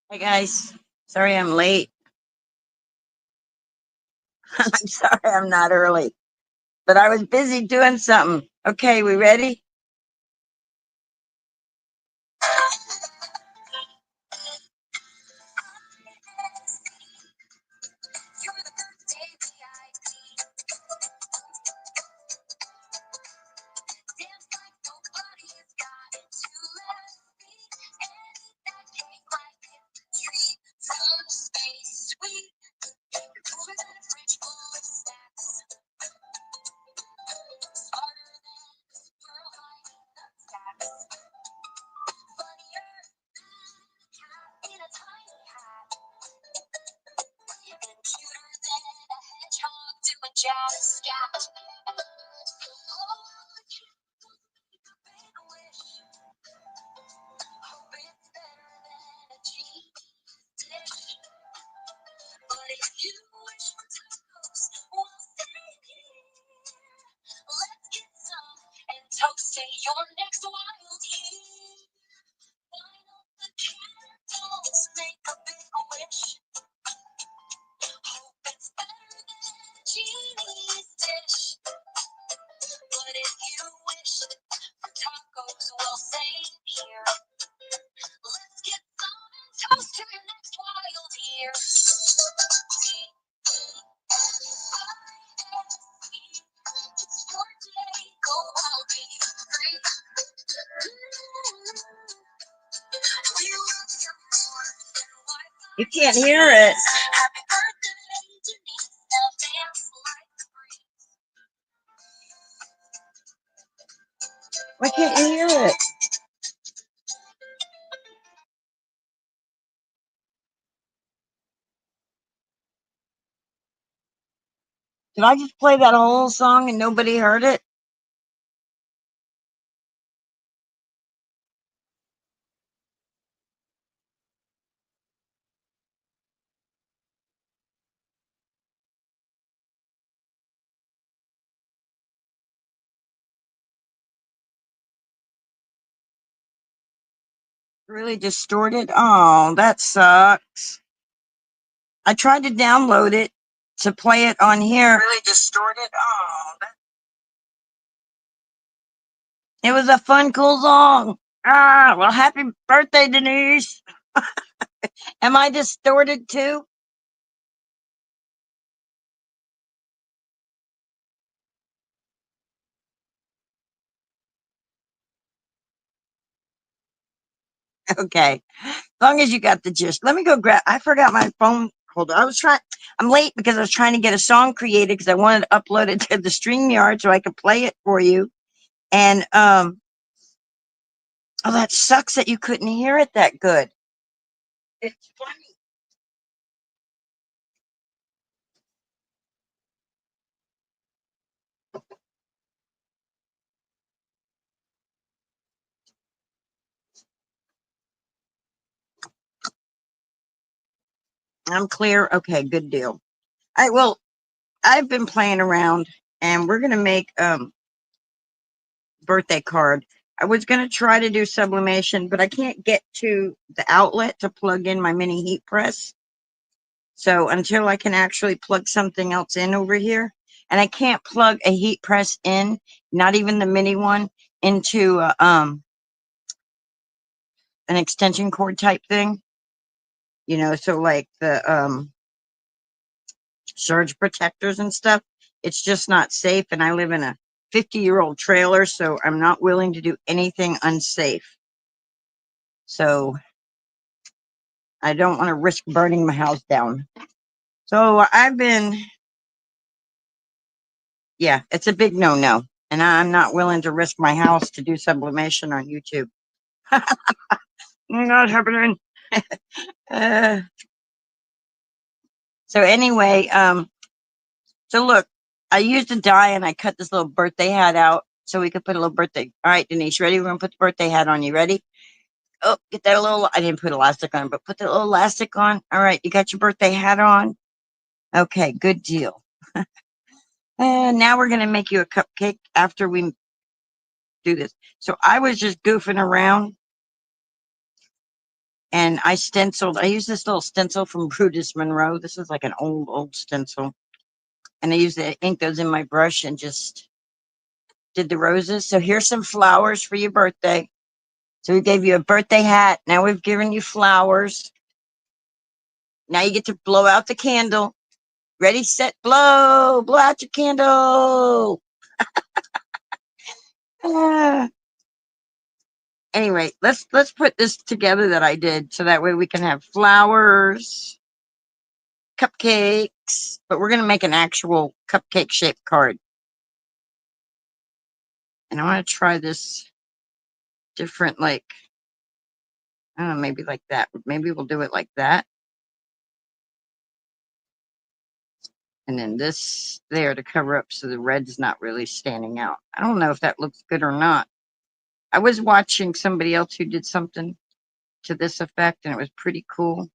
Hey guys, sorry I'm late. I'm sorry I'm not early, but I was busy doing something. Okay, we ready? You can't hear it. Why can't you hear it? Did I just play that whole song and nobody heard it? Really distorted? Oh, that sucks. I tried to download it to play it on here. Really distorted? Oh, it was a fun, cool song. Ah, well, happy birthday, Denise. Am I distorted too? Okay. As long as you got the gist. Let me go grab. I forgot my phone holder. I'm late because I was trying to get a song created because I wanted to upload it to the StreamYard so I could play it for you. And oh, that sucks that you couldn't hear it that good. It's funny. I'm clear. Okay, good deal. All right. Well, I've been playing around, and we're gonna make birthday card. I was gonna try to do sublimation, but I can't get to the outlet to plug in my mini heat press. So until I can actually plug something else in over here, and I can't plug a heat press in, not even the mini one, into an extension cord type thing. So like the surge protectors and stuff. It's just not safe, and I live in a 50-year-old trailer, so I'm not willing to do anything unsafe. So I don't want to risk burning my house down. So yeah, it's a big no-no, and I'm not willing to risk my house to do sublimation on YouTube. Not happening. Uh, so anyway, so look, I used a die and I cut this little birthday hat out so we could put a little birthday. All right, Denise, ready? We're gonna put the birthday hat on. You ready? Oh, get that little. I didn't put elastic on, but put that little elastic on. All right, you got your birthday hat on. Okay, good deal. And now we're gonna make you a cupcake after we do this. So I was just goofing around And I stenciled. I used this little stencil from Brutus Monroe. This is like an old stencil. And I used the ink that was in my brush and just did the roses. So here's some flowers for your birthday. So we gave you a birthday hat. Now we've given you flowers. Now you get to blow out the candle. Ready, set, blow. Blow out your candle. Ah. Anyway, let's put this together that I did so that way we can have flowers, cupcakes, but we're gonna make an actual cupcake shaped card. And I want to try this different, like, I don't know, maybe like that. Maybe we'll do it like that. And then this there to cover up so the red's not really standing out. I don't know if that looks good or not. I was watching somebody else who did something to this effect and it was pretty cool.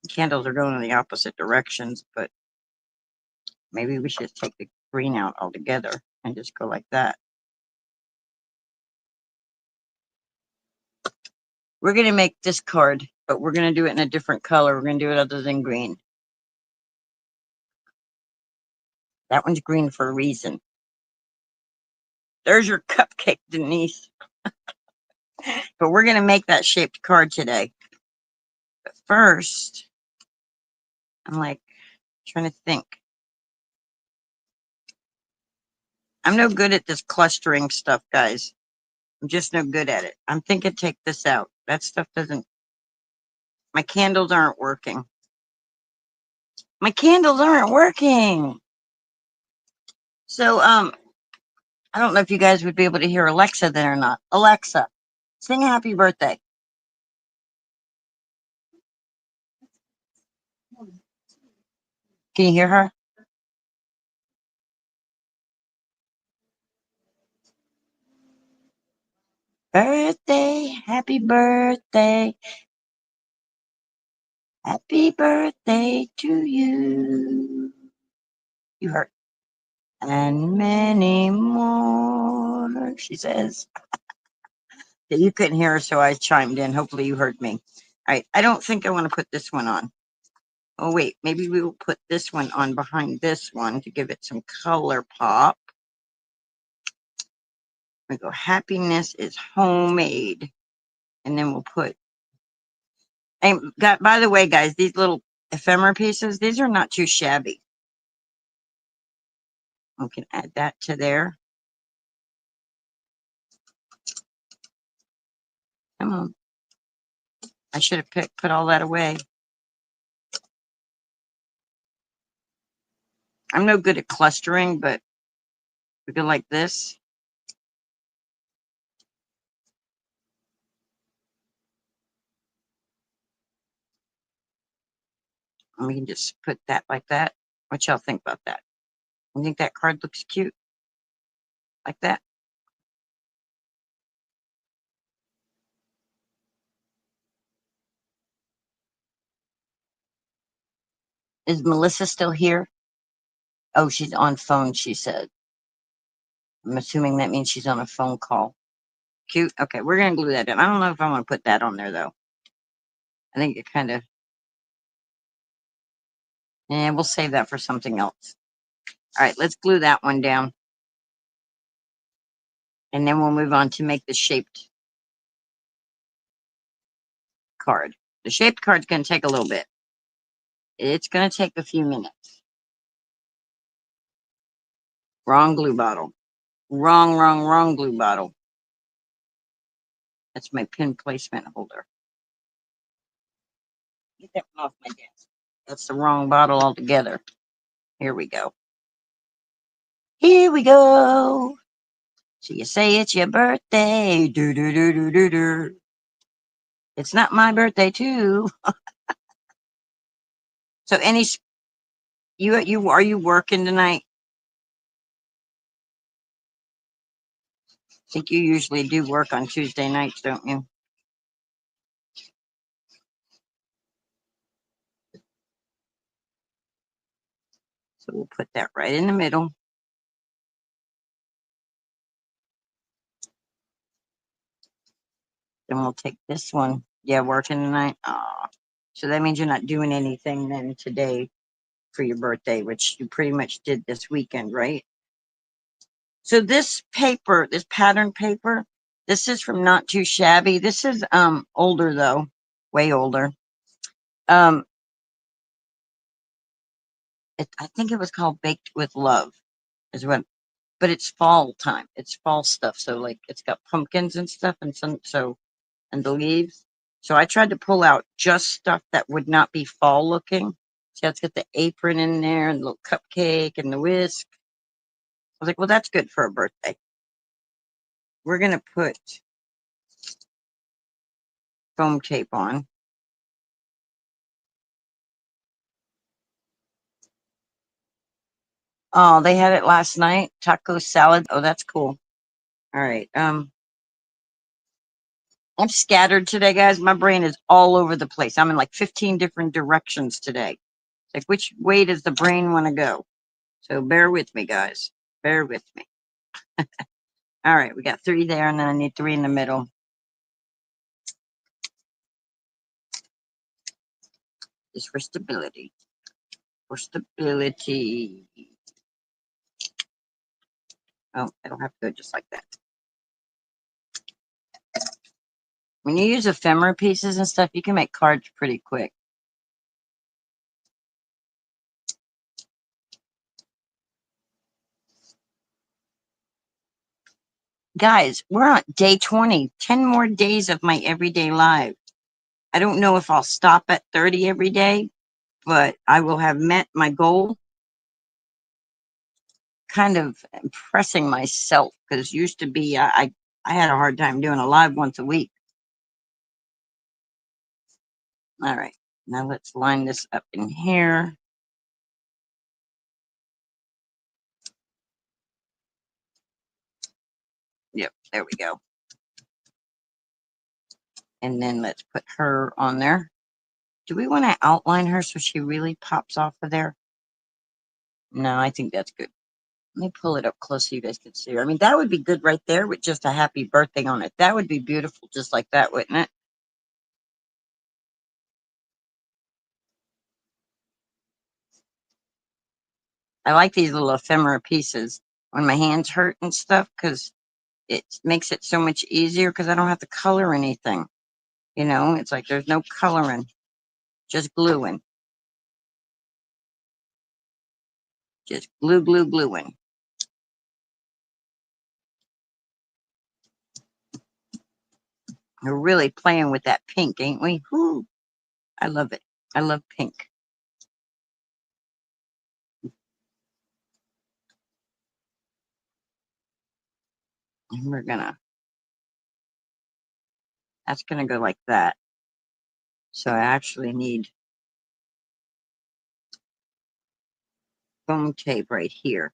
Candles are going in the opposite directions, but maybe we should take the green out altogether and just go like that. We're going to make this card, but we're going to do it in a different color. We're going to do it other than green. That one's green for a reason. There's your cupcake, Denise. But we're going to make that shaped card today. But first, I'm like trying to think. I'm no good at this clustering stuff, guys. I'm just no good at it. I'm thinking take this out. That stuff doesn't, my candles aren't working. My candles aren't working. So, I don't know if you guys would be able to hear Alexa then or not. Alexa, sing happy birthday. Can you hear her? Birthday, happy birthday, happy birthday to you. You heard. And many more, she says. That you couldn't hear her, so I chimed in. Hopefully you heard me. All right, I don't think I want to put this one on. Oh, wait, maybe we will put this one on behind this one to give it some color pop. We go, happiness is homemade. And then we'll put, and by the way, guys, these little ephemera pieces, these are not too shabby. We can add that to there. Come on. I should have put all that away. I'm no good at clustering, but we go like this. And we can just put that like that. What y'all think about that? You think that card looks cute? Like that? Is Melissa still here? Oh, she's on phone, she said. I'm assuming that means she's on a phone call. Cute. Okay, we're going to glue that in. I don't know if I want to put that on there, though. I think it kind of, and we'll save that for something else. All right, let's glue that one down. And then we'll move on to make the shaped card. The shaped card's going to take a little bit. It's going to take a few minutes. Wrong glue bottle. Wrong glue bottle. That's my pin placement holder. Get that one off my desk. That's the wrong bottle altogether. Here we go. Here we go. So you say it's your birthday. Do do do do do do. It's not my birthday too. So you are you working tonight? I think you usually do work on Tuesday nights, don't you? So we'll put that right in the middle. Then we'll take this one. Yeah, working tonight. Aw. So that means you're not doing anything then today for your birthday, which you pretty much did this weekend, right? So this paper, this pattern paper, this is from Not Too Shabby. This is older though, way older. Um, I think it was called Baked with Love, is what. But it's fall time. It's fall stuff. So like it's got pumpkins and stuff, and some and the leaves. So I tried to pull out just stuff that would not be fall looking. So it's got the apron in there and the little cupcake and the whisk. I was like, well, that's good for a birthday. We're gonna put foam tape on. Oh, they had it last night. Taco salad. Oh, that's cool. All right. I'm scattered today, guys. My brain is all over the place. I'm in like 15 different directions today. Like, which way does the brain want to go? So bear with me, guys. Bear with me. All right, we got 3 there, and then I need 3 in the middle. Just for stability. For stability. Oh, it'll have to go just like that. When you use ephemera pieces and stuff, you can make cards pretty quick. Guys, we're on day 20. 10 more days of my everyday life. I don't know if I'll stop at 30 every day, but I will have met my goal. Kind of impressing myself because used to be I had a hard time doing a live once a week. All right, now let's line this up in here. Yep, there we go. And then let's put her on there. Do we want to outline her so she really pops off of there? No, I think that's good. Let me pull it up close so you guys can see her. I mean, that would be good right there with just a happy birthday on it. That would be beautiful just like that, wouldn't it? I like these little ephemera pieces when my hands hurt and stuff because it makes it so much easier because I don't have to color anything. You know, it's like there's no coloring, just gluing, just gluing. We're really playing with that pink, ain't we? Whoo, I love it. I love pink. And that's gonna go like that. So I actually need foam tape right here.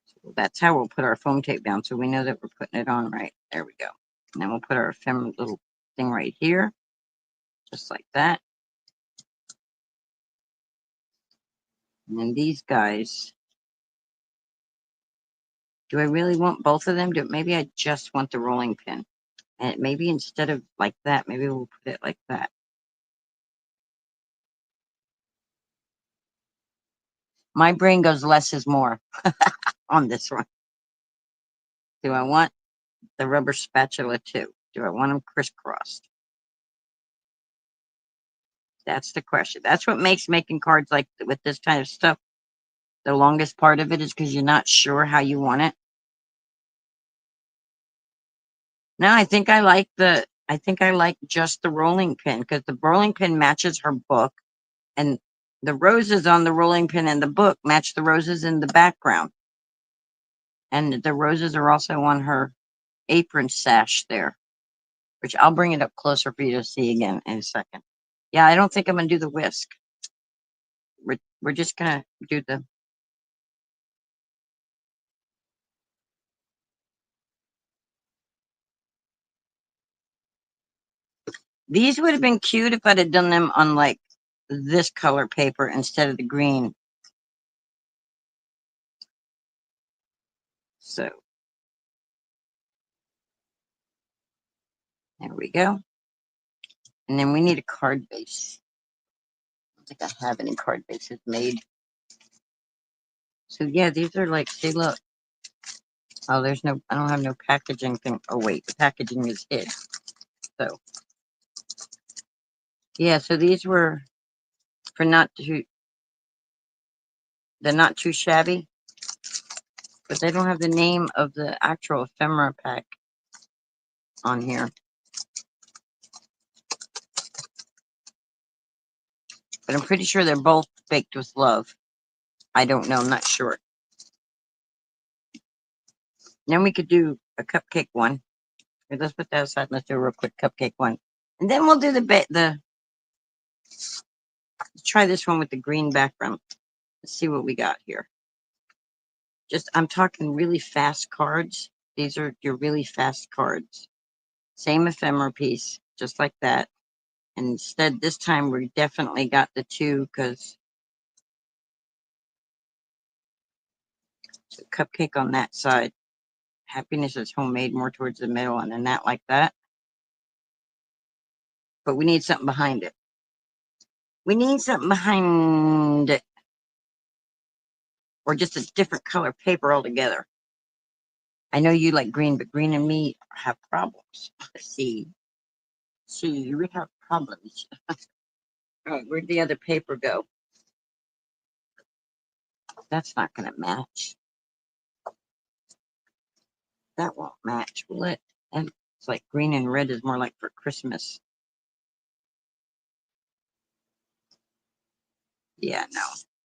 So that's how we'll put our foam tape down so we know that we're putting it on right. There we go. And then we'll put our little thing right here, just like that. And then these guys, do I really want both of them? Maybe I just want the rolling pin. And maybe instead of like that, maybe we'll put it like that. My brain goes less is more on this one. Do I want the rubber spatula too? Do I want them crisscrossed? That's the question. That's what makes making cards like with this kind of stuff. The longest part of it is because you're not sure how you want it. No, I think I like just the rolling pin because the rolling pin matches her book and the roses on the rolling pin in the book match the roses in the background. And the roses are also on her apron sash there, which I'll bring it up closer for you to see again in a second. Yeah, I don't think I'm gonna do the whisk. We're just gonna do the. These would have been cute if I'd have done them on like this color paper instead of the green. So There we go. And then we need a card base. I don't think I have any card bases made. So yeah, these are like, see, look. Oh, there's no, I don't have no packaging thing. Oh wait, the packaging is hid. So yeah, so these were for not too, they're not too shabby, but they don't have the name of the actual ephemera pack on here. But I'm pretty sure they're both baked with love. I don't know, I'm not sure. Then we could do a cupcake one. Okay, let's put that aside. Let's do a real quick cupcake one. And then we'll do let's try this one with the green background. Let's see what we got here. Just, I'm talking really fast cards. These are your really fast cards. Same ephemera piece, just like that. And instead, this time we definitely got the two because it's a cupcake on that side. Happiness is homemade more towards the middle, and then that like that. But we need something behind it. We need something behind it. Or just a different color paper altogether. I know you like green, but green and me have problems. See, we have problems. All right, where'd the other paper go? That's not going to match. That won't match, will it? And it's like green and red is more like for Christmas. Yeah, no.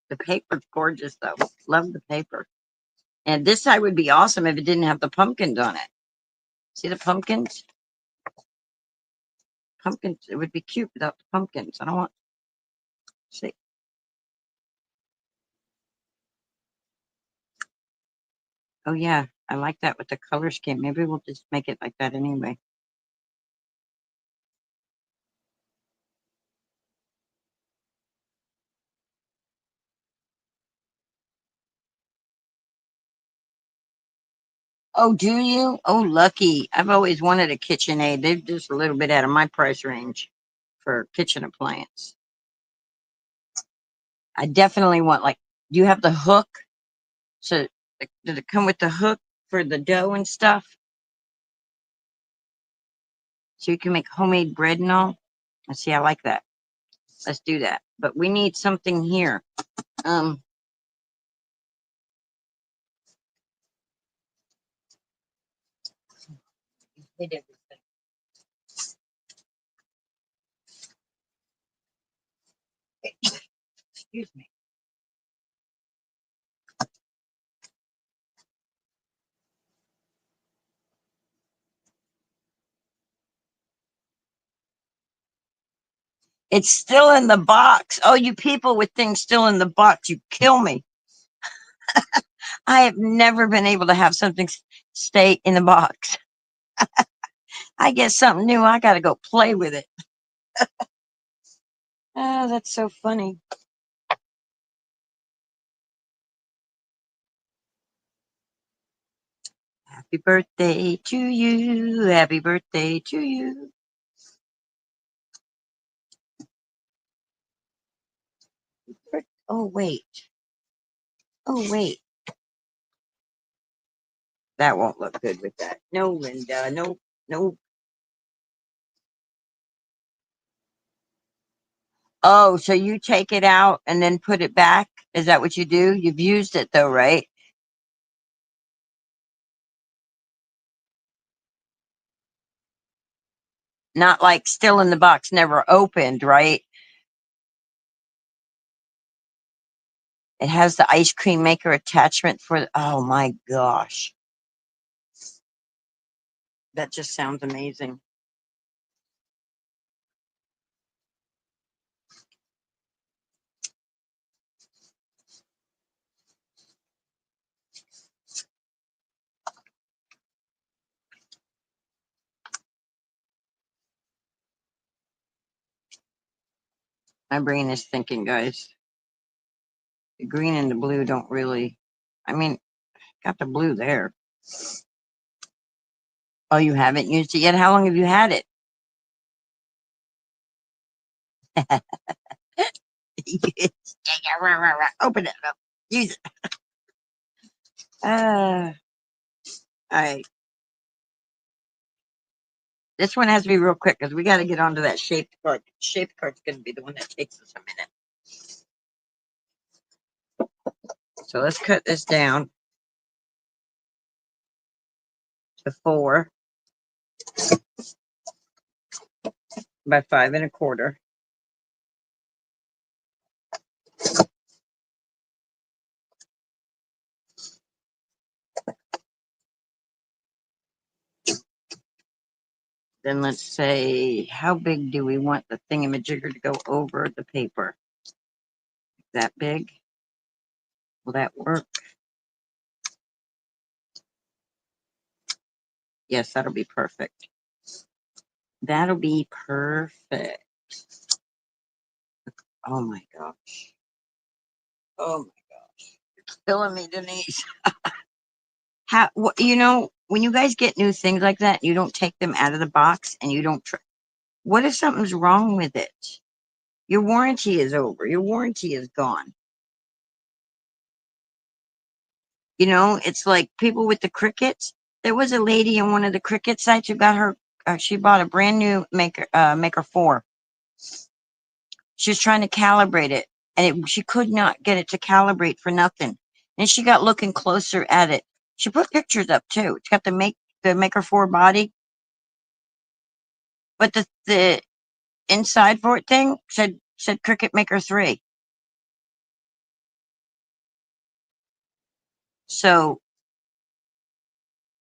The paper's gorgeous, though. Love the paper. And this side would be awesome if it didn't have the pumpkins on it. See the pumpkins? Pumpkins, it would be cute without the pumpkins. I don't want, see. Oh, yeah, I like that with the color scheme. Maybe we'll just make it like that anyway. Oh, do you? Oh, lucky. I've always wanted a KitchenAid. They're just a little bit out of my price range for kitchen appliance. I definitely want, like, do you have the hook? So, did it come with the hook for the dough and stuff? So you can make homemade bread and all? Let's see, I like that. Let's do that. But we need something here. Um, hit everything. Excuse me. It's still in the box. Oh, you people with things still in the box, you kill me. I have never been able to have something stay in the box. I get something new, I got to go play with it. Oh, that's so funny. Happy birthday to you. Happy birthday to you. Oh, wait. Oh, wait. That won't look good with that. No, Linda. No, no. Oh, so you take it out and then put it back? Is that what you do? You've used it though, right? Not like still in the box, never opened, right? It has the ice cream maker attachment for, oh my gosh. That just sounds amazing. My brain is thinking, guys. The green and the blue don't really, I mean, got the blue there. Oh, you haven't used it yet? How long have you had it? Open it up. Use it. All right. This one has to be real quick because we got to get onto that shaped card. Shaped card's going to be the one that takes us a minute. So let's cut this down to 4 by 5 1/4. Then let's say, how big do we want the thingamajigger to go over the paper? That big? Will that work? Yes, that'll be perfect. That'll be perfect. Oh my gosh. Oh my gosh. You're killing me, Denise. How, when you guys get new things like that, you don't take them out of the box and you don't, what if something's wrong with it? Your warranty is over. Your warranty is gone. It's like people with the Cricuts. There was a lady on one of the Cricut sites who got her, she bought a brand new Maker 4. She was trying to calibrate it, and she could not get it to calibrate for nothing. And she got looking closer at it. She put pictures up too. It's got the Maker 4 body, but the inside for it thing said Cricut Maker 3. So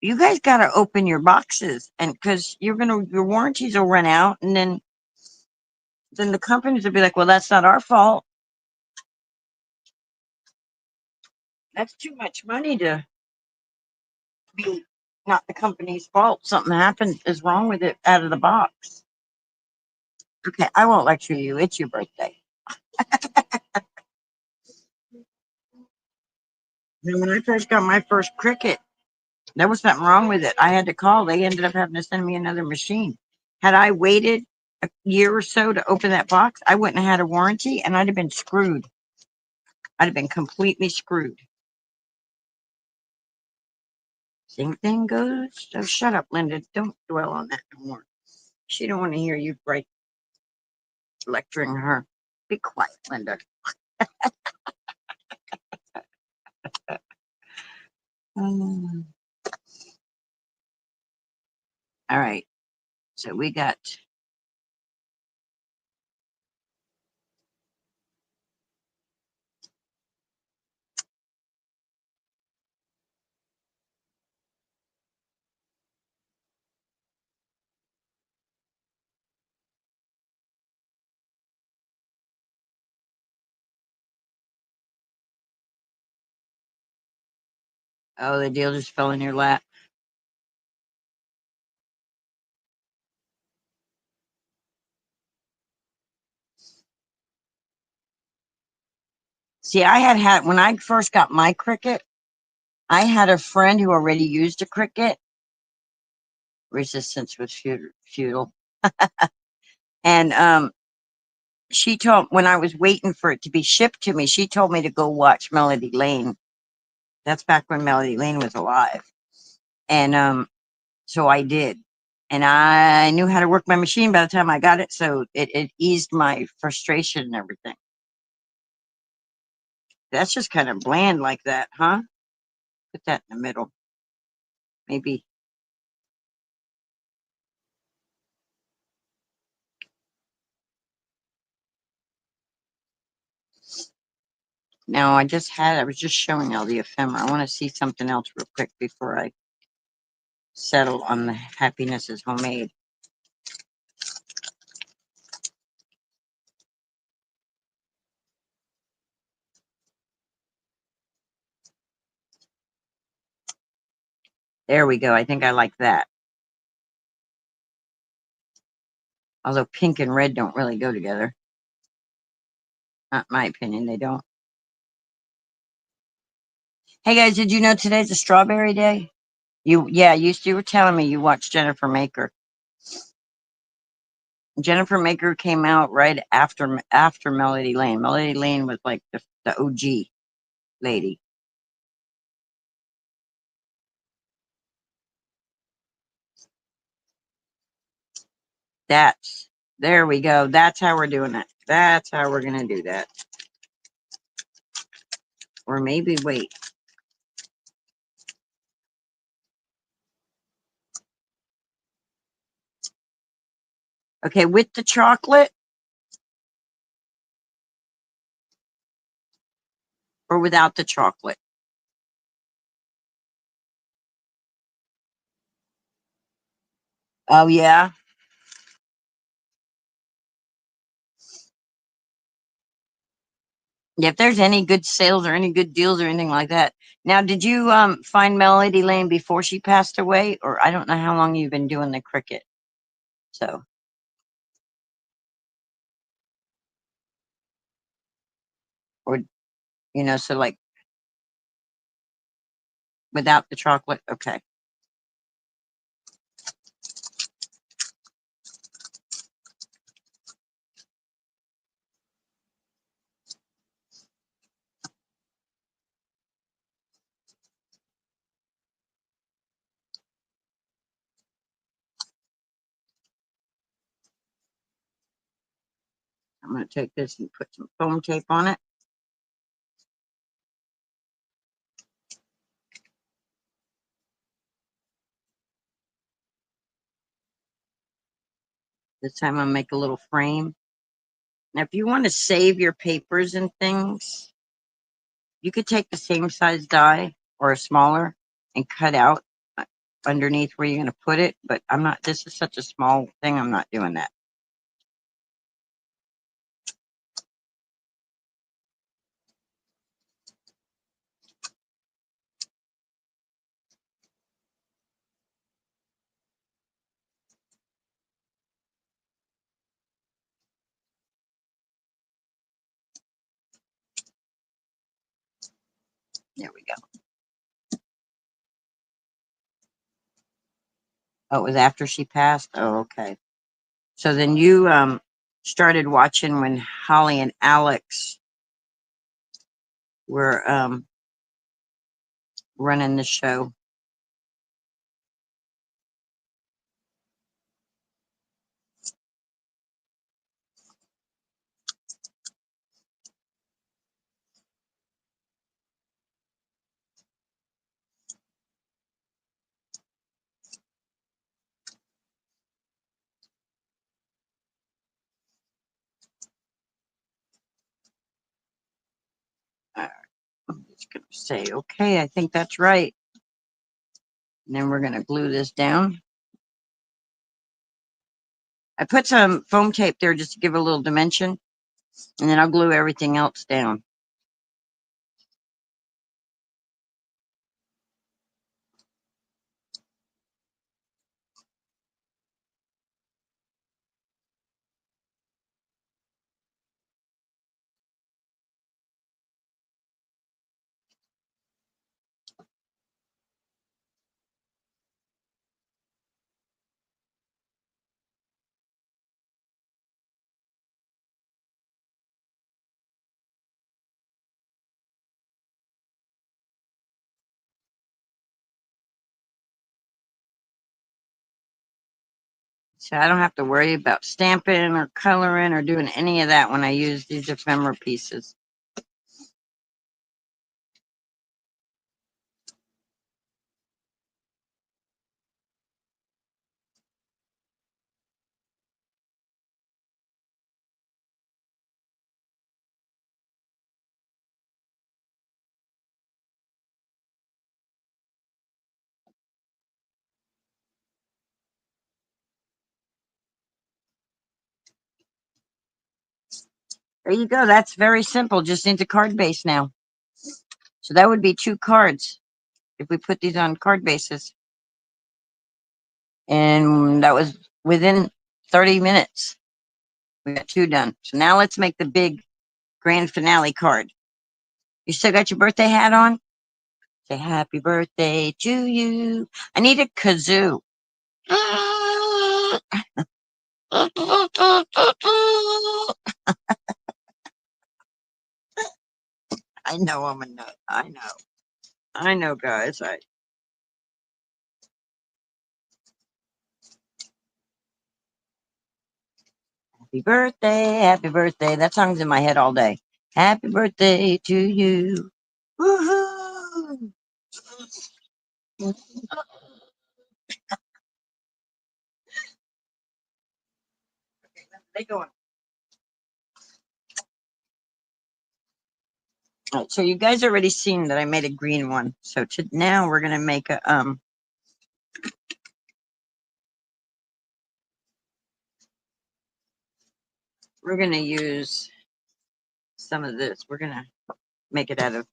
you guys got to open your boxes, and because your warranties will run out, and then the companies will be like, well, that's not our fault. That's too much money to be not the company's fault. Something happened is wrong with it out of the box. Okay, I won't lecture you. It's your birthday. And when I first got my first Cricut, there was something wrong with it. I had to call. They ended up having to send me another machine. Had I waited a year or so to open that box, I wouldn't have had a warranty and I'd have been screwed. I'd have been completely screwed. Same thing goes. Oh, shut up, Linda. Don't dwell on that no more. She don't want to hear you lecturing her. Be quiet, Linda. All right. So we got. Oh, the deal just fell in your lap. See, when I first got my Cricut, I had a friend who already used a Cricut. Resistance was futile. And she told, when I was waiting for it to be shipped to me, she told me to go watch Melody Lane. That's back when Melody Lane was alive. And so I did. And I knew how to work my machine by the time I got it. So it eased my frustration and everything. That's just kind of bland like that, huh? Put that in the middle. Maybe. Now I was just showing all the ephemera. I want to see something else real quick before I settle on the happiness is homemade. There we go. I think I like that. Although pink and red don't really go together. Not my opinion, they don't. Hey guys, did you know today's a strawberry day? You were telling me you watched Jennifer Maker. Jennifer Maker came out right after Melody Lane. Melody Lane was like the OG lady. That's there we go. That's how we're doing it. That's how we're gonna do that. Or maybe wait. Okay, with the chocolate or without the chocolate? Oh yeah. Yeah, if there's any good sales or any good deals or anything like that. Now, did you find Melody Lane before she passed away? Or I don't know how long you've been doing the cricket. So or so like without the chocolate, okay. I'm gonna take this and put some foam tape on it. This time I'll make a little frame. Now, if you want to save your papers and things, you could take the same size die or a smaller and cut out underneath where you're going to put it. But I'm not, this is such a small thing, I'm not doing that. There we go. Oh, it was after she passed? Oh, okay. So then you started watching when Holly and Alex were running the show. I'm just going to say, okay, I think that's right. And then we're going to glue this down. I put some foam tape there just to give it a little dimension, and then I'll glue everything else down. So I don't have to worry about stamping or coloring or doing any of that when I use these ephemera pieces. There you go. That's very simple. Just into card base now. So that would be 2 cards if we put these on card bases. And that was within 30 minutes. We got 2 done. So now let's make the big grand finale card. You still got your birthday hat on? Say happy birthday to you. I need a kazoo. I know I'm a nut. I know. I know, guys. Happy birthday, happy birthday. That song's in my head all day. Happy birthday to you. Woohoo! They going. All right, so you guys already seen that I made a green one. So now we're gonna make a we're gonna use some of this. We're gonna make it out of.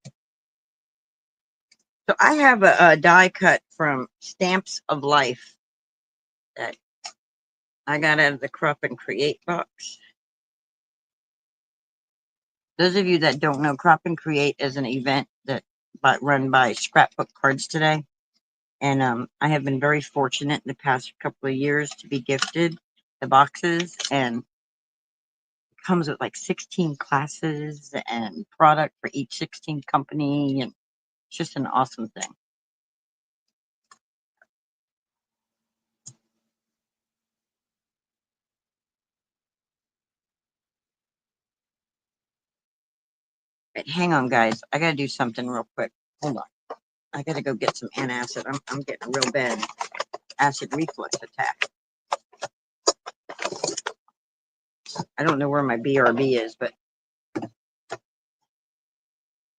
So I have a die cut from Stamps of Life that I got out of the Crop and Create box. Those of you that don't know, Crop and Create is an event that run by Scrapbook Cards Today. And I have been very fortunate in the past couple of years to be gifted the boxes, and it comes with like 16 classes and product for each 16 company, and it's just an awesome thing. But hang on, guys. I got to do something real quick. Hold on. I got to go get some antacid. I'm getting a real bad acid reflux attack. I don't know where my BRB is, but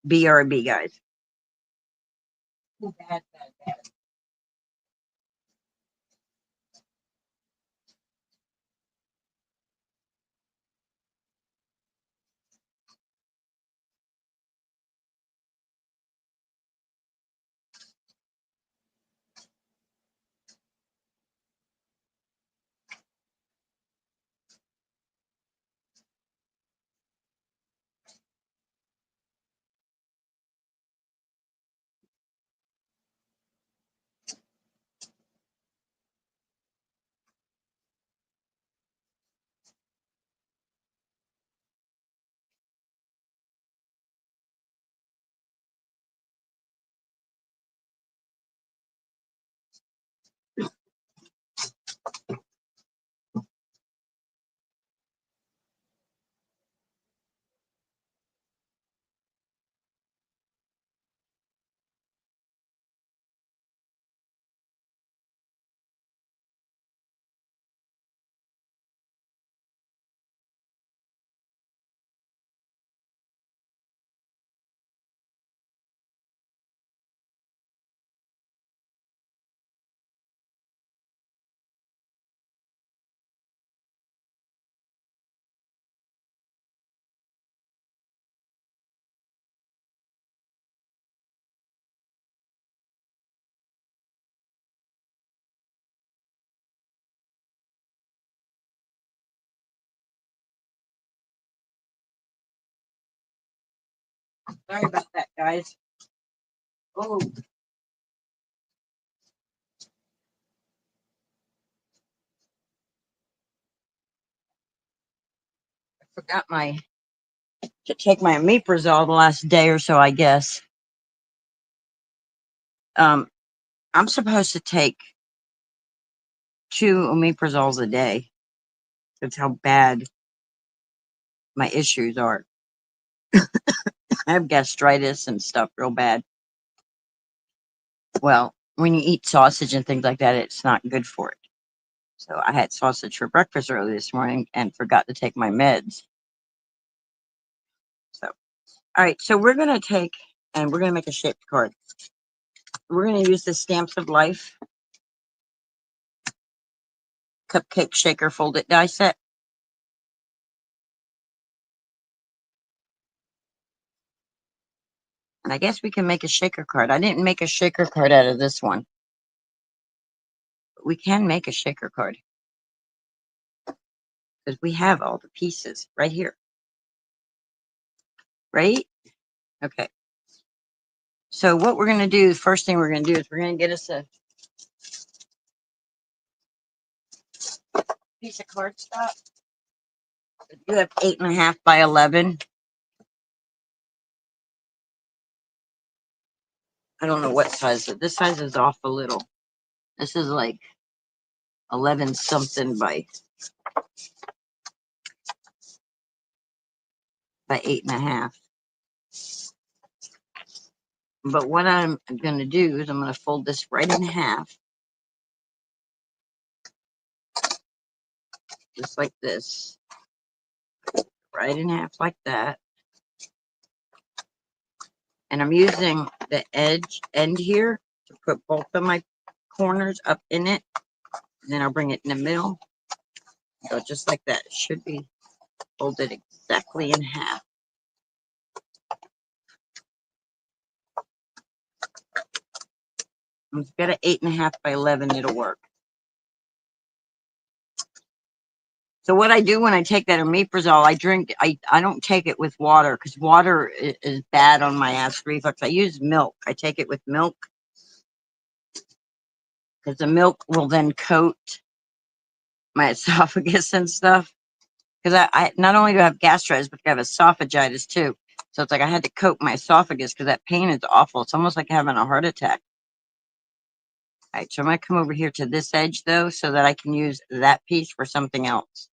BRB, guys. Bad, bad, bad. Sorry about that, guys. Oh, I forgot to take my omeprazole the last day or so, I guess. Um, I'm supposed to take 2 omeprazoles a day. That's how bad my issues are. I have gastritis and stuff real bad. Well, when you eat sausage and things like that, it's not good for it. So I had sausage for breakfast early this morning and forgot to take my meds. So, all right. So we're going to take and we're going to make a shaped card. We're going to use the Stamps of Life cupcake shaker folded die set. And I guess we can make a shaker card. I didn't make a shaker card out of this one. But we can make a shaker card because we have all the pieces right here. Right? Okay. So what we're going to do, the first thing we're going to do is we're going to get us a piece of cardstock. You have 8.5 by 11. I don't know what size. This size is off a little. This is like 11 something by 8.5. But what I'm going to do is I'm going to fold this right in half, just like this, right in half like that. And I'm using the end here to put both of my corners up in it. And then I'll bring it in the middle. So just like that. It should be folded exactly in half. If you've got an 8.5 by 11, it'll work. So what I do when I take that omeprazole, I don't take it with water because water is bad on my acid reflux. I use milk. I take it with milk because the milk will then coat my esophagus and stuff. Because I not only do I have gastritis, but I have esophagitis too. So it's like I had to coat my esophagus because that pain is awful. It's almost like having a heart attack. All right, so I'm going to come over here to this edge though, so that I can use that piece for something else.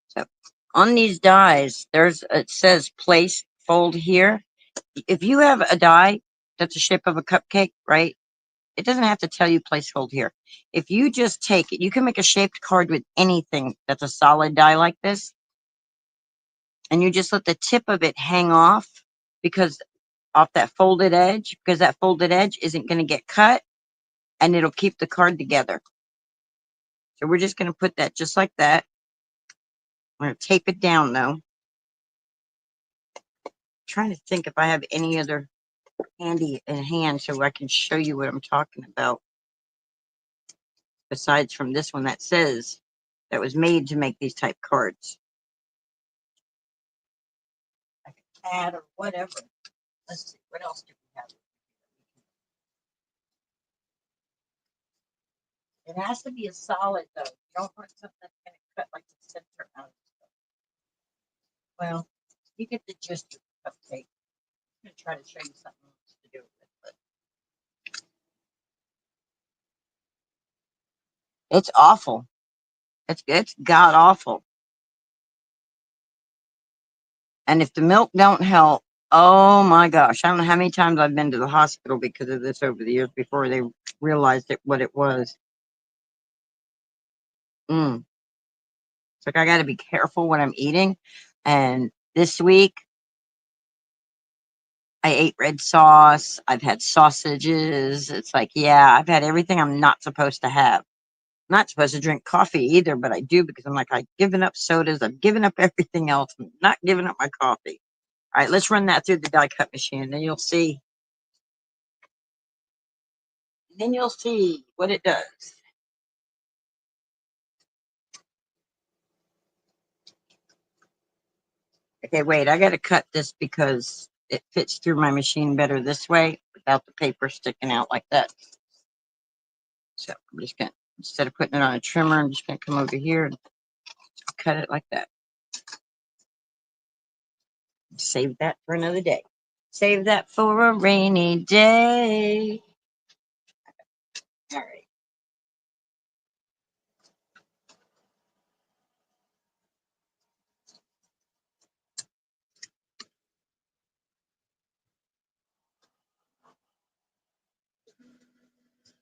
So on these dies, it says place, fold here. If you have a die that's the shape of a cupcake, right? It doesn't have to tell you place, fold here. If you just take it, you can make a shaped card with anything that's a solid die like this. And you just let the tip of it hang off off that folded edge, because that folded edge isn't going to get cut and it'll keep the card together. So we're just going to put that just like that. I'm going to tape it down though. I'm trying to think if I have any other handy in hand so I can show you what I'm talking about. Besides from this one that says that was made to make these type cards. Like a cat or whatever. Let's see, what else do we have? It has to be a solid though. You don't want something that's going to cut like the center out of stuff. Well, you get the gist of the cupcake. I'm going to try to show you something else to do with it. But it's awful. It's god awful. And if the milk don't help, oh my gosh, I don't know how many times I've been to the hospital because of this over the years before they realized what it was. It's like I got to be careful what I'm eating. And this week, I ate red sauce. I've had sausages. It's like, yeah, I've had everything I'm not supposed to have. I'm not supposed to drink coffee either, but I do because I'm like, I've given up sodas. I've given up everything else. I'm not giving up my coffee. All right, let's run that through the die cut machine, and then you'll see. Then you'll see what it does. Okay, wait, I got to cut this because it fits through my machine better this way without the paper sticking out like that. So I'm just going to, instead of putting it on a trimmer, I'm just going to come over here and cut it like that. Save that for another day. Save that for a rainy day. All right.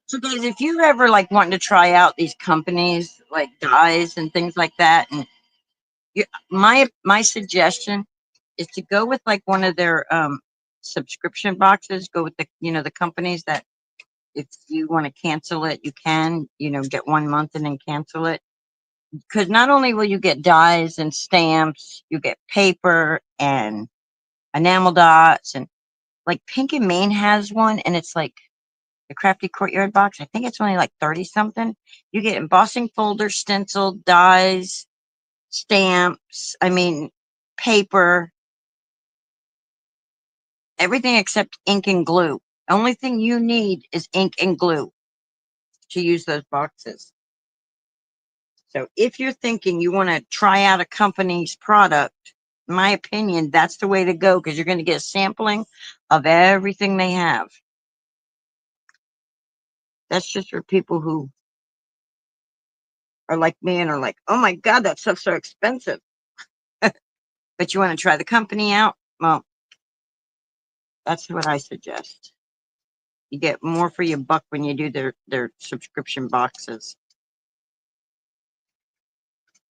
So guys, if you ever like wanting to try out these companies like dyes and things like that, and my suggestion is to go with like one of their subscription boxes. Go with the companies that if you want to cancel it, you can get 1 month and then cancel it. Because not only will you get dyes and stamps, you get paper and enamel dots, and like Pink and Main has one, and it's like the Crafty Courtyard box. I think it's only like 30 something. You get embossing folders, stencil, dyes, stamps, paper, everything except ink and glue. The only thing you need is ink and glue to use those boxes. So if you're thinking you want to try out a company's product, in my opinion, that's the way to go, because you're going to get a sampling of everything they have. That's just for people who are like me and are like, oh my God, that stuff's so expensive. But you want to try the company out? Well, that's what I suggest. You get more for your buck when you do their subscription boxes.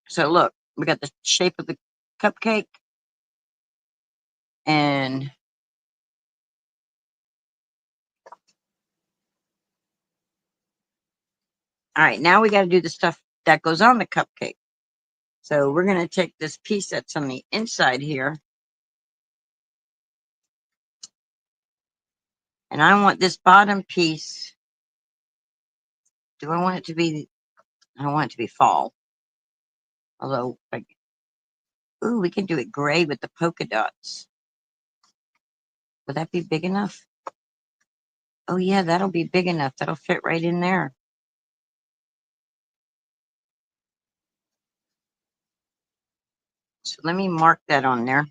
So look, we got the shape of the cupcake, and all right, now we got to do the stuff that goes on the cupcake. So we're going to take this piece that's on the inside here, and I want this bottom piece. Do I want it to be? I don't want it to be fall. Although, like, ooh, we can do it gray with the polka dots. Would that be big enough? Oh yeah, that'll be big enough. That'll fit right in there. So let me mark that on there.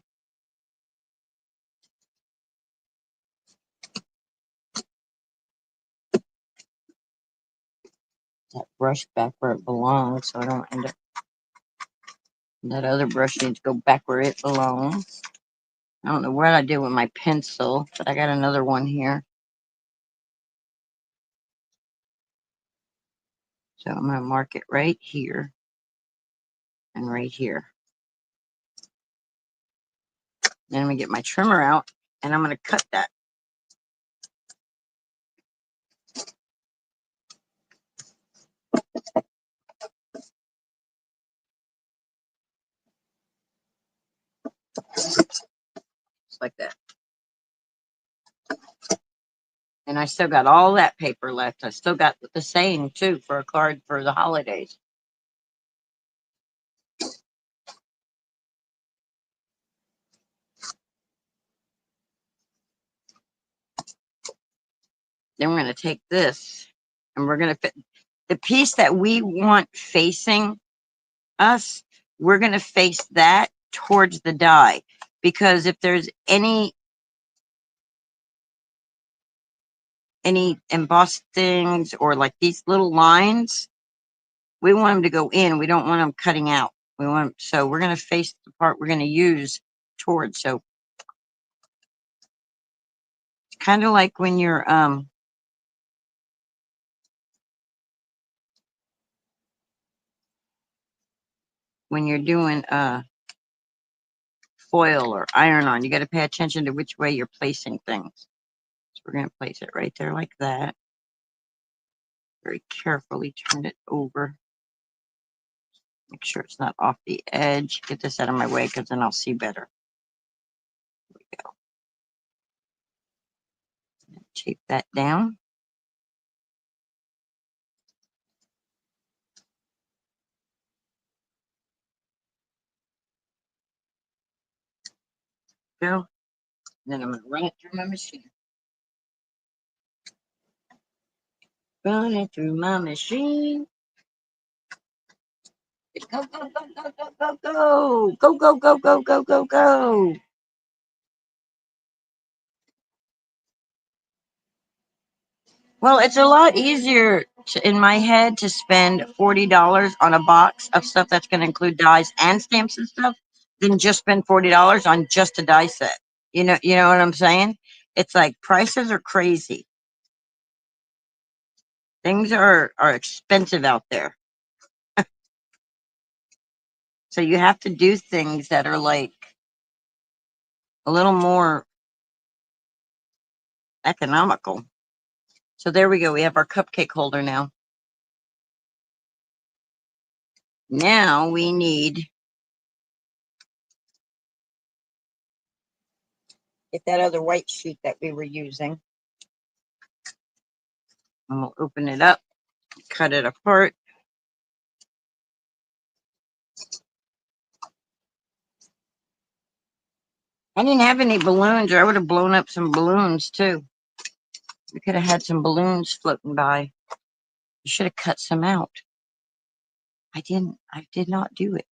That brush back where it belongs, so I don't end up. That other brush needs to go back where it belongs. I don't know what I did with my pencil, but I got another one here. So I'm going to mark it right here and right here. Then I'm going to get my trimmer out, and I'm going to cut that. Just like that. And I still got all that paper left. I still got the saying, too, for a card for the holidays. Then we're going to take this, and we're going to fit the piece that we want facing us. We're going to face that towards the die, because if there's any embossed things or like these little lines, we want them to go in. We don't want them cutting out. We want, so we're going to face the part we're going to use towards. So it's kind of like when you're doing foil or iron on, you got to pay attention to which way you're placing things. So we're going to place it right there like that. Very carefully turn it over. Make sure it's not off the edge. Get this out of my way, because then I'll see better. There we go. Tape that down. Go. Then I'm going to run it through my machine. Run it through my machine. Go, go, go, go, go, go, go. Go, go, go, go, go, go, go. Well, it's a lot easier in my head to spend $40 on a box of stuff that's going to include dies and stamps and stuff than just spend $40 on just a die set. You know what I'm saying? It's like prices are crazy. Things are expensive out there. So you have to do things that are like a little more economical. So there we go. We have our cupcake holder now. Now we need, get that other white sheet that we were using. And we'll open it up, cut it apart. I didn't have any balloons, or I would have blown up some balloons too. We could have had some balloons floating by. You should have cut some out. I did not do it.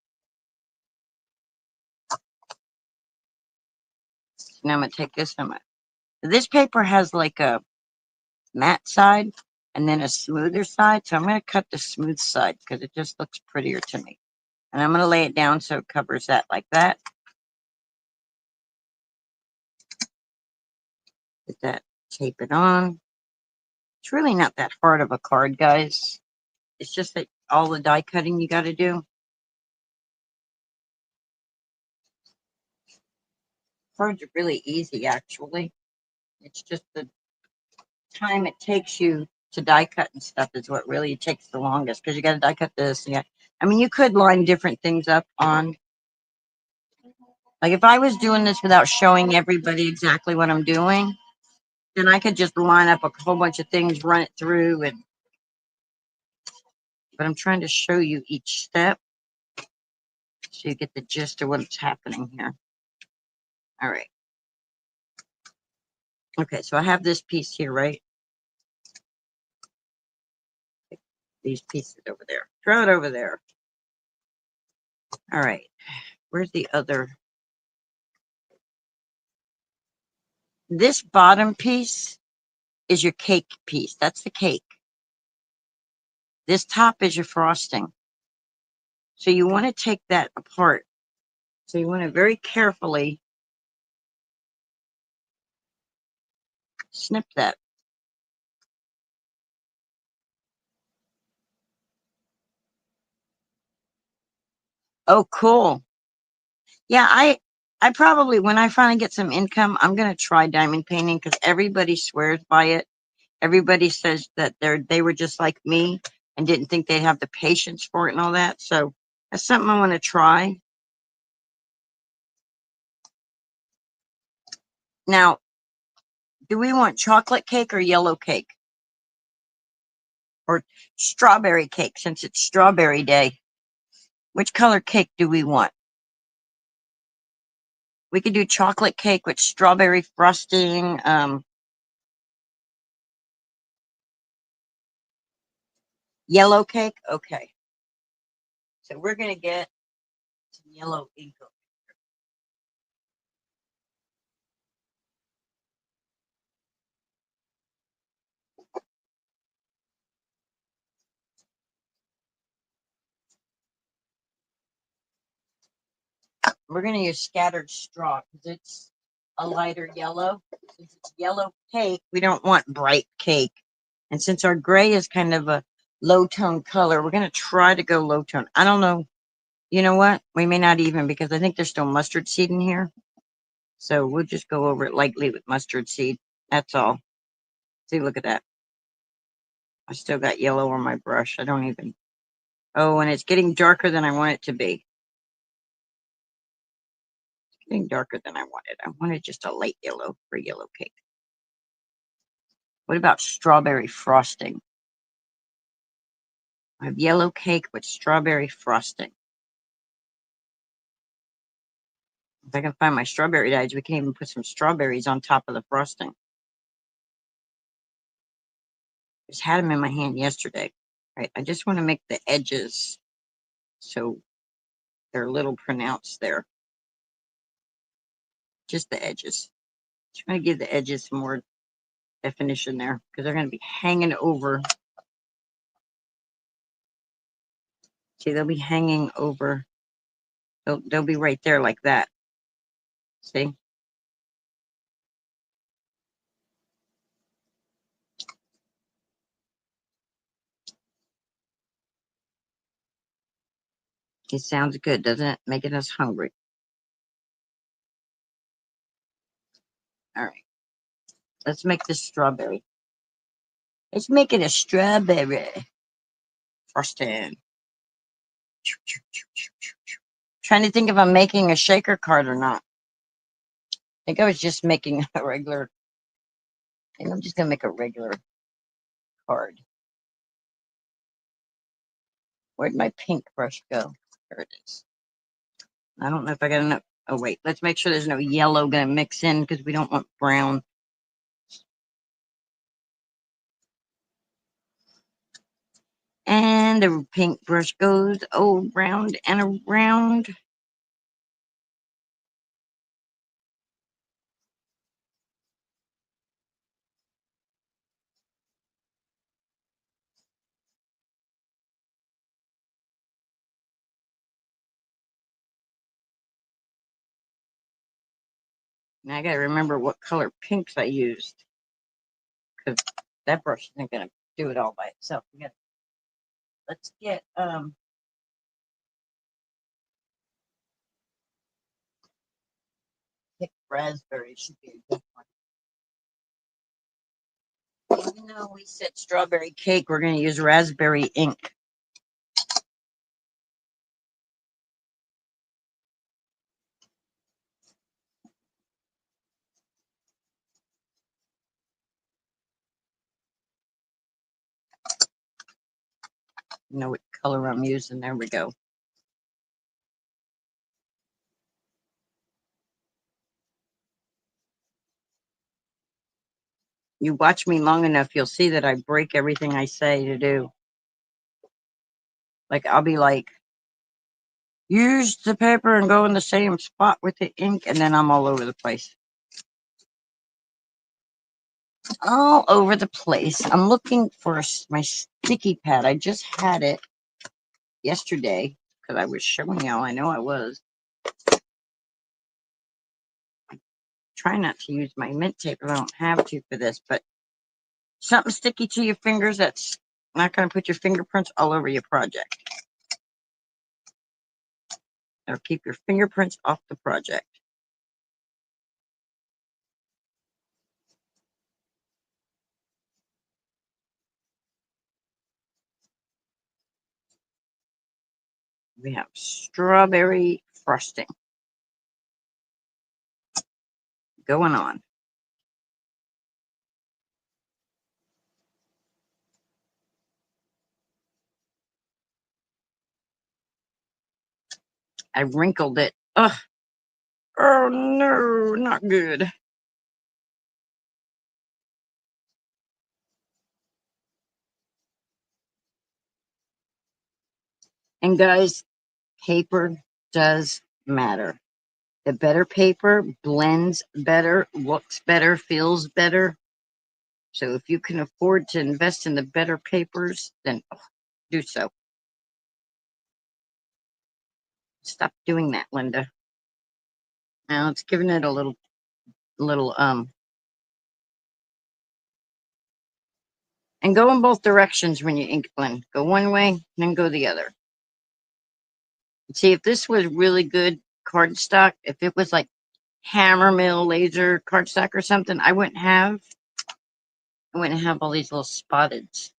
Now I'm going to take this. This paper has like a matte side and then a smoother side. So I'm going to cut the smooth side because it just looks prettier to me. And I'm going to lay it down so it covers that like that. Get that, tape it on. It's really not that hard of a card, guys. It's just that all the die cutting you got to do. Cards are really easy, actually. It's just the time it takes you to die cut and stuff is what really takes the longest, because you got to die cut this. Yeah, I mean, you could line different things up on. Like if I was doing this without showing everybody exactly what I'm doing, then I could just line up a whole bunch of things, run it through, and. But I'm trying to show you each step so you get the gist of what's happening here. All right. Okay, so I have this piece here, right? These pieces over there. Throw it over there. All right. Where's the other? This bottom piece is your cake piece. That's the cake. This top is your frosting. So you want to take that apart. So you want to very carefully snip that. Oh, cool. Yeah, I probably, when I finally get some income, I'm going to try diamond painting because everybody swears by it. Everybody says that they were just like me and didn't think they'd have the patience for it and all that. So that's something I want to try. Now, do we want chocolate cake or yellow cake? Or strawberry cake, since it's strawberry day? Which color cake do we want? We could do chocolate cake with strawberry frosting. Yellow cake? Okay. So we're going to get some yellow ink. We're going to use scattered straw because it's a lighter yellow. Since it's yellow cake, we don't want bright cake. And since our gray is kind of a low tone color, we're going to try to go low tone. I don't know. You know what? We may not even, because I think there's still mustard seed in here. So we'll just go over it lightly with mustard seed. That's all. See, look at that. I still got yellow on my brush. I don't even. Oh, and it's getting darker than I want it to be. It's getting darker than I wanted. I wanted just a light yellow for yellow cake. What about strawberry frosting? I have yellow cake with strawberry frosting. If I can find my strawberry dyes, we can even put some strawberries on top of the frosting. Just had them in my hand yesterday. Right, I just want to make the edges so they're a little pronounced there. Just the edges. Trying to give the edges some more definition there because they're going to be hanging over. See, they'll be hanging over. They'll be right there like that. See? It sounds good, doesn't it? Making us hungry. All right. Let's make this strawberry. Let's make it a strawberry frosting. Trying to think if I'm making a shaker card or not. I think I was just making a regular. I think I'm just gonna make a regular card. Where'd my pink brush go? There it is. I don't know if I got enough. Oh wait, let's make sure there's no yellow gonna mix in because we don't want brown. And And the paintbrush goes around and around. Now I gotta remember what color pinks I used, because that brush isn't gonna do it all by itself. Let's get pick raspberry should be a good one. Even though we said strawberry cake, we're gonna use raspberry ink. You know what color I'm using. There we go. You watch me long enough, you'll see that I break everything I say to do. Like I'll be like, use the paper and go in the same spot with the ink, and then I'm all over the place. All over the place. I'm looking for my sticky pad. I just had it yesterday because I was showing y'all. I know I was. Try not to use my mint tape if I don't have to for this, but something sticky to your fingers that's not going to put your fingerprints all over your project. It'll keep your fingerprints off the project. We have strawberry frosting going on. I wrinkled it. Ugh. Oh no, not good. And guys, paper does matter. The better paper blends better, looks better, feels better. So if you can afford to invest in the better papers, then do so. Stop doing that, Linda. Now it's giving it a little, and go in both directions when you ink blend. Go one way, then go the other. See, if this was really good cardstock, if it was like Hammermill laser cardstock or something, I wouldn't have all these little spotteds.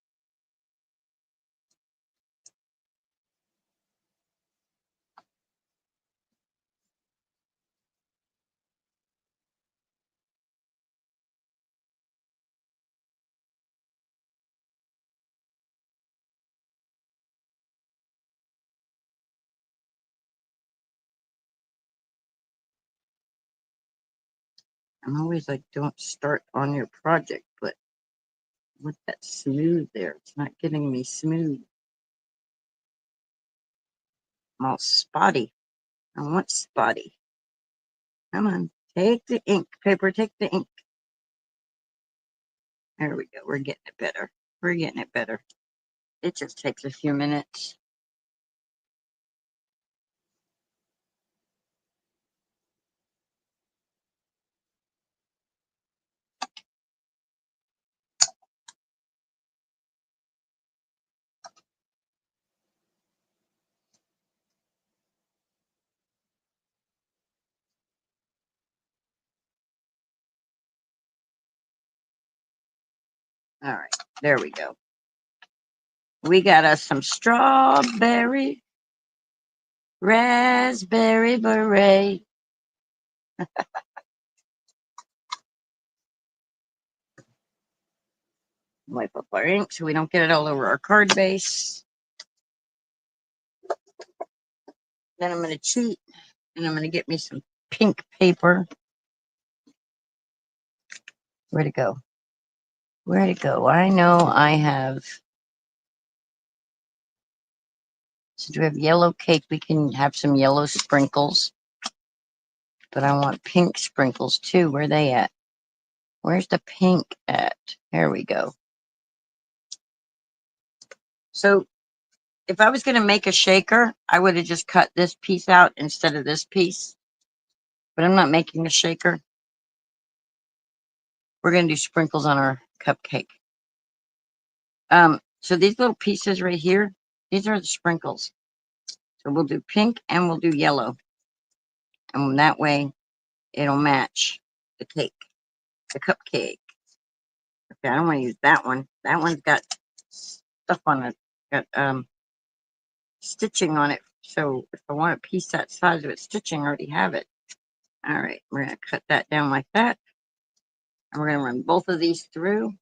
I'm always like, don't start on your project, but with that smooth there, it's not getting me smooth. I'm all spotty. I want spotty. Come on, take the ink, paper, take the ink. There we go. We're getting it better. We're getting it better. It just takes a few minutes. All right, there we go. We got us some strawberry, raspberry beret. Wipe up our ink so we don't get it all over our card base. Then I'm going to cheat and I'm going to get me some pink paper. Where'd it go? Where'd it go? I know I have So do we have yellow cake? We can have some yellow sprinkles, but I want pink sprinkles too. Where are they at? Where's the pink at? There we go. So if I was going to make a shaker, I would have just cut this piece out instead of this piece, but I'm not making a shaker. We're going to do sprinkles on our cupcake. So these little pieces right here, these are the sprinkles. So we'll do pink and we'll do yellow. And that way it'll match the cake, the cupcake. Okay, I don't want to use that one. That one's got stuff on it, got stitching on it. So if I want a piece that size of it, stitching, I already have it. All right, we're going to cut that down like that. And we're going to run both of these through.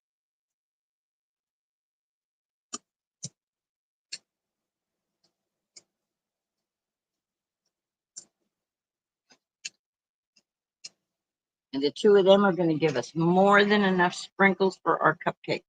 And the two of them are going to give us more than enough sprinkles for our cupcake.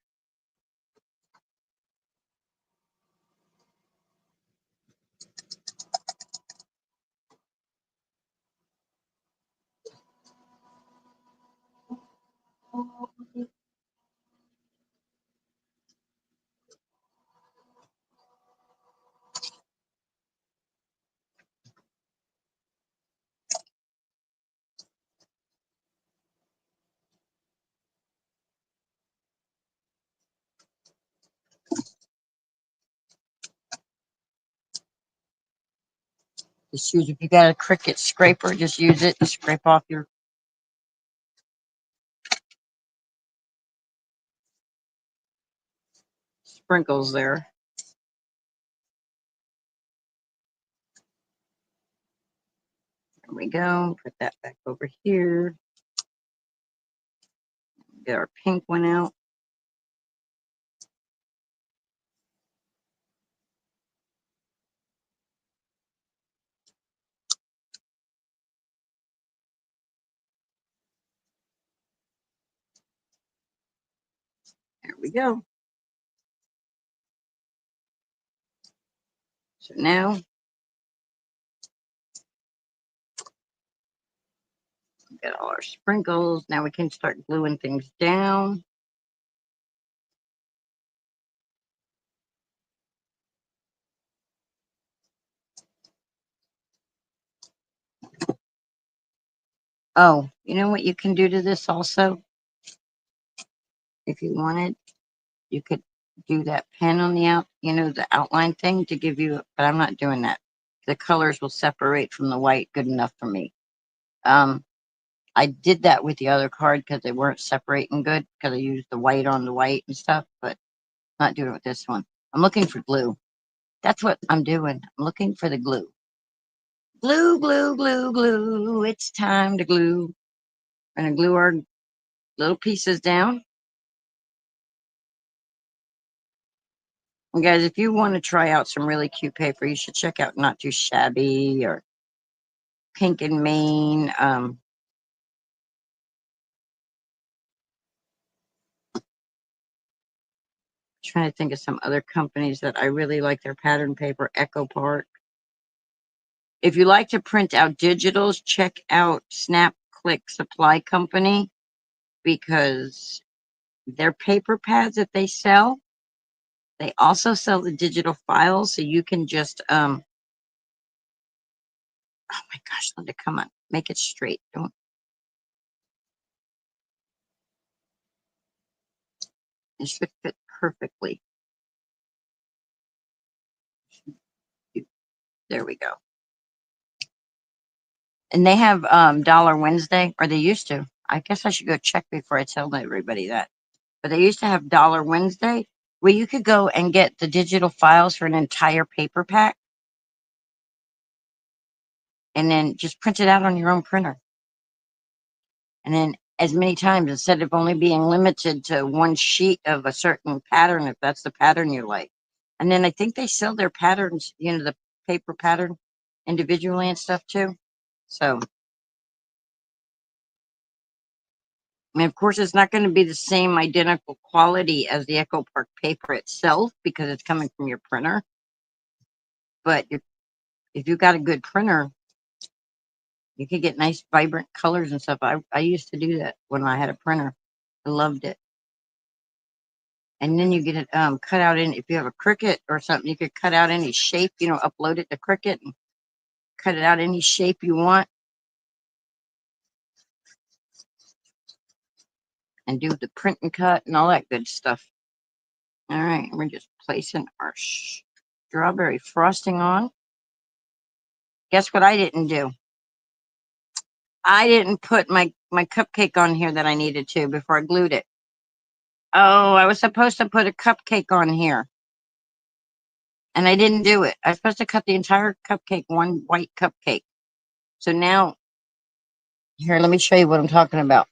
Just use, if you got a Cricut scraper, just use it to scrape off your sprinkles there. There we go. Put that back over here. Get our pink one out. There we go. So now we got all our sprinkles. Now we can start gluing things down. Oh, you know what you can do to this also? If you wanted, you could do that pen on the out, the outline thing to give you, but I'm not doing that. The colors will separate from the white good enough for me. I did that with the other card because they weren't separating good because I used the white on the white and stuff, but not doing it with this one. I'm looking for glue. That's what I'm doing. I'm looking for the glue. Glue, glue, glue, glue. It's time to glue. We're going to glue our little pieces down. And guys, if you want to try out some really cute paper, you should check out Not Too Shabby or Pink and Maine. Trying to think of some other companies that I really like their pattern paper. Echo Park. If you like to print out digitals, check out Snap Click Supply Company because their paper pads that they sell, they also sell the digital files, so you can just oh my gosh, Linda, come on, make it straight. Don't. It should fit perfectly. There we go. And they have Dollar Wednesday, or they used to. I guess I should go check before I tell everybody that. But they used to have Dollar Wednesday where you could go and get the digital files for an entire paper pack and then just print it out on your own printer. And then as many times, instead of only being limited to one sheet of a certain pattern, if that's the pattern you like. And then I think they sell their patterns, the paper pattern individually and stuff too. So, I mean, of course, it's not going to be the same identical quality as the Echo Park paper itself because it's coming from your printer. But if you got a good printer, you could get nice, vibrant colors and stuff. I used to do that when I had a printer. I loved it. And then you get it cut out in, if you have a Cricut or something, you could cut out any shape, upload it to Cricut and cut it out any shape you want and do the print and cut and all that good stuff. All right, we're just placing our strawberry frosting on. Guess what I didn't do? I didn't put my cupcake on here that I needed to before I glued it. Oh, I was supposed to put a cupcake on here. And I didn't do it. I was supposed to cut the entire cupcake, one white cupcake. So now, here, let me show you what I'm talking about.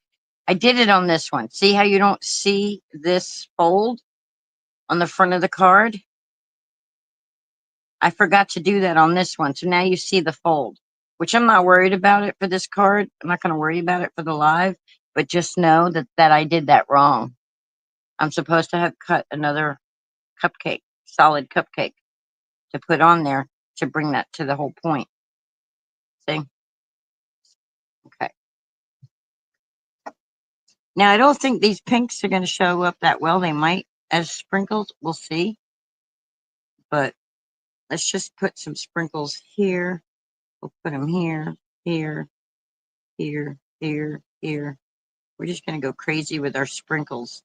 I did it on this one. See how you don't see this fold on the front of the card? I forgot to do that on this one. So now you see the fold, which I'm not worried about it for this card. I'm not going to worry about it for the live, but just know that I did that wrong. I'm supposed to have cut another cupcake, solid cupcake, to put on there to bring that to the whole point. See? Okay. Now, I don't think these pinks are going to show up that well. They might as sprinkles. We'll see. But let's just put some sprinkles here. We'll put them here, here, here, here, here. We're just going to go crazy with our sprinkles.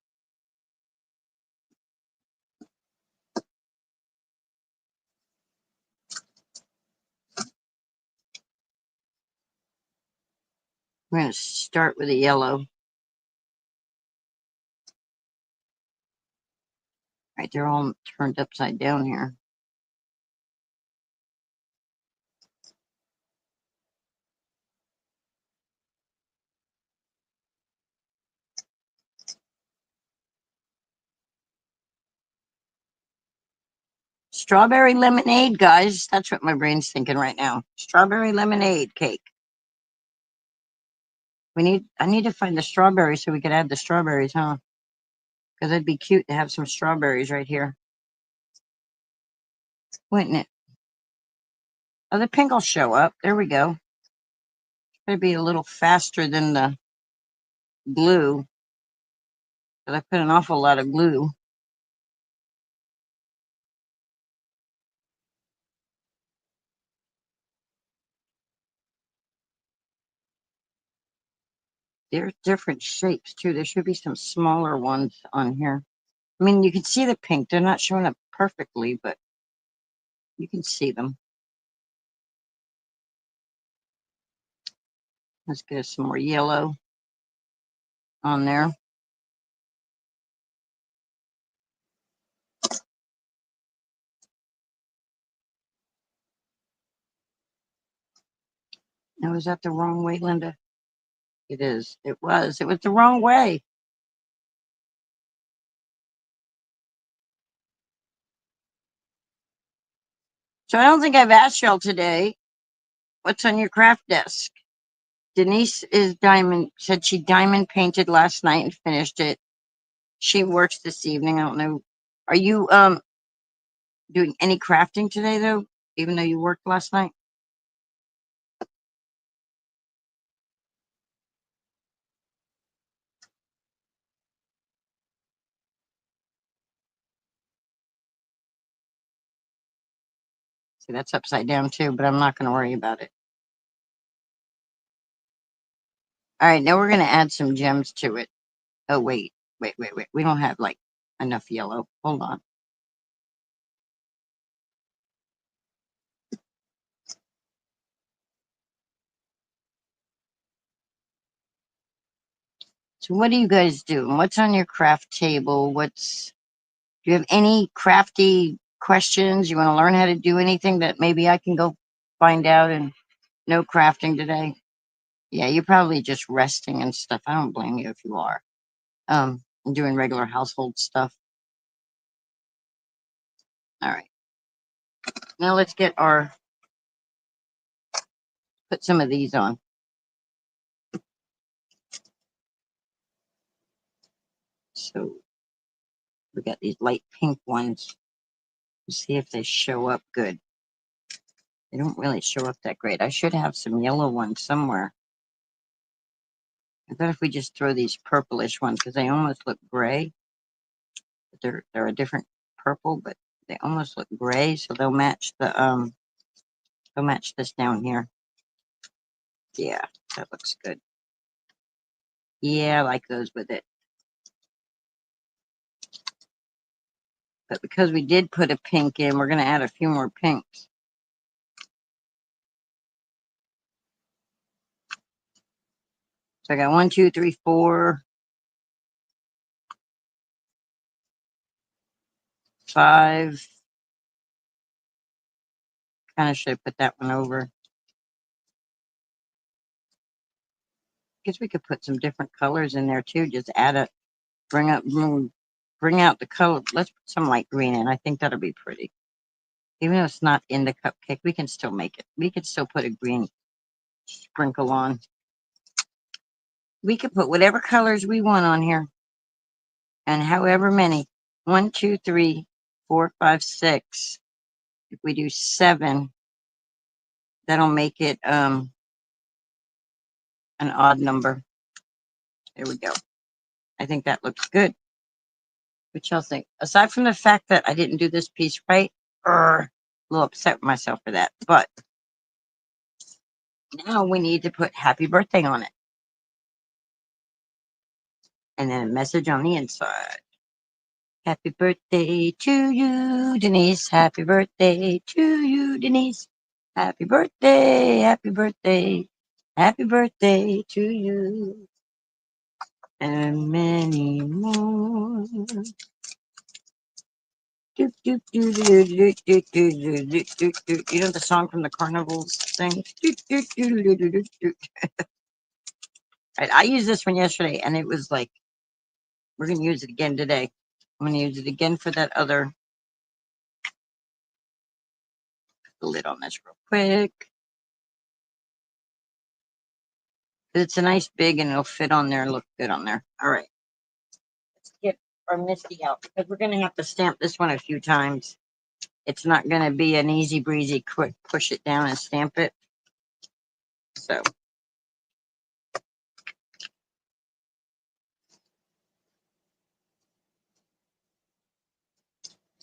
We're going to start with a yellow. Right, they're all turned upside down here. Strawberry lemonade, guys. That's what my brain's thinking right now. Strawberry lemonade cake. I need to find the strawberries so we can add the strawberries, huh? Because it'd be cute to have some strawberries right here. Wouldn't it? Oh, the pink will show up. There we go. It'd be a little faster than the glue. Because I put an awful lot of glue. There's different shapes too. There should be some smaller ones on here. I mean, you can see the pink. They're not showing up perfectly, but you can see them. Let's get us some more yellow on there. Now, is that the wrong way, Linda? It is. It was. It was the wrong way. So I don't think I've asked y'all today, what's on your craft desk? Denise said she diamond painted last night and finished it. She works this evening. I don't know. Are you doing any crafting today though, even though you worked last night? See, that's upside down too, but I'm not going to worry about it. All right, now we're going to add some gems to it. Oh, wait. We don't have like enough yellow. Hold on. So what do you guys do? What's on your craft table? Do you have any crafty questions? You want to learn how to do anything that maybe I can go find out and no crafting today? Yeah, you're probably just resting and stuff. I don't blame you if you are. And doing regular household stuff. All right. Now let's put some of these on. So we got these light pink ones. Let's see if they show up good. They don't really show up that great. I should have some yellow ones somewhere. I bet if we just throw these purplish ones, because they almost look gray. They're a different purple, but they almost look gray, so they'll match this down here. Yeah, that looks good. Yeah, I like those with it. But because we did put a pink in, we're going to add a few more pinks. So I got 1, 2, 3, 4, 5. Kind of should put that one over. Guess we could put some different colors in there too. Just add a bring out the color. Let's put some light green in. I think that'll be pretty. Even though it's not in the cupcake, we can still make it. We could still put a green sprinkle on. We could put whatever colors we want on here. And however many. 1, 2, 3, 4, 5, 6. If we do 7, that'll make it an odd number. There we go. I think that looks good. What y'all think? Aside from the fact that I didn't do this piece right, a little upset with myself for that. But now we need to put happy birthday on it. And then a message on the inside. Happy birthday to you, Denise. Happy birthday to you, Denise. Happy birthday, happy birthday, happy birthday to you. And many more. You know the song from the Carnivals thing? Right, I used this one yesterday, and it was like, we're going to use it again today. I'm going to use it again for that other. Put the lid on this real quick. It's a nice big, and it'll fit on there and look good on there. All right. Let's get our Misty out, because we're going to have to stamp this one a few times. It's not going to be an easy breezy, quick push it down and stamp it. So.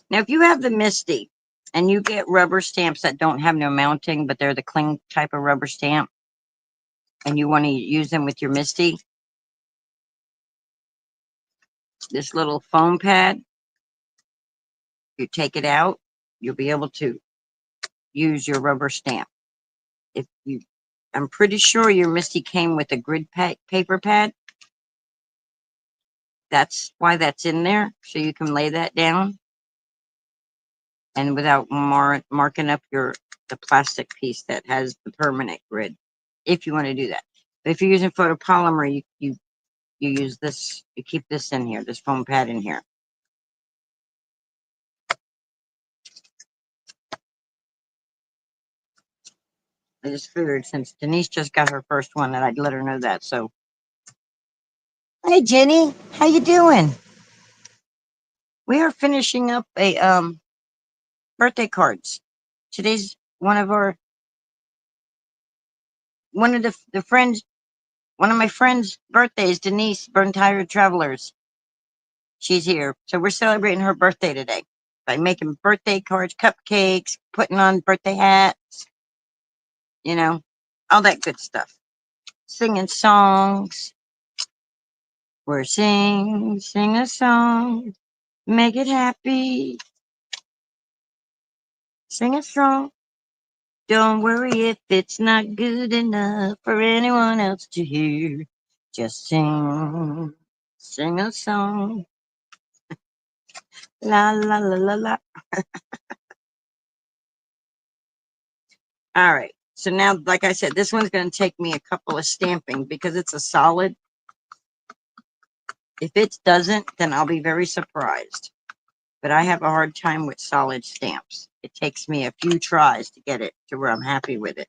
Now, if you have the Misty and you get rubber stamps that don't have no mounting, but they're the cling type of rubber stamp, and you want to use them with your Misty, this little foam pad, you take it out, you'll be able to use your rubber stamp. I'm pretty sure your Misty came with a grid paper pad. That's why that's in there, so you can lay that down, and without marking up the plastic piece that has the permanent grid, if you want to do that. But if you're using photopolymer, you use this, you keep this in here, this foam pad in here. I just figured since Denise just got her first one that I'd let her know that. So, hey Jenny, how you doing? We are finishing up a birthday cards. Today's one of my friends' birthdays, Denise, Burn Tired Travelers. She's here. So we're celebrating her birthday today by making birthday cards, cupcakes, putting on birthday hats, all that good stuff. Singing songs. We're sing a song, make it happy. Sing it strong. Don't worry if it's not good enough for anyone else to hear. Just sing a song. La la la la la. All right. So now, like I said, this one's going to take me a couple of stamping because it's a solid. If it doesn't, then I'll be very surprised. But I have a hard time with solid stamps. It takes me a few tries to get it to where I'm happy with it.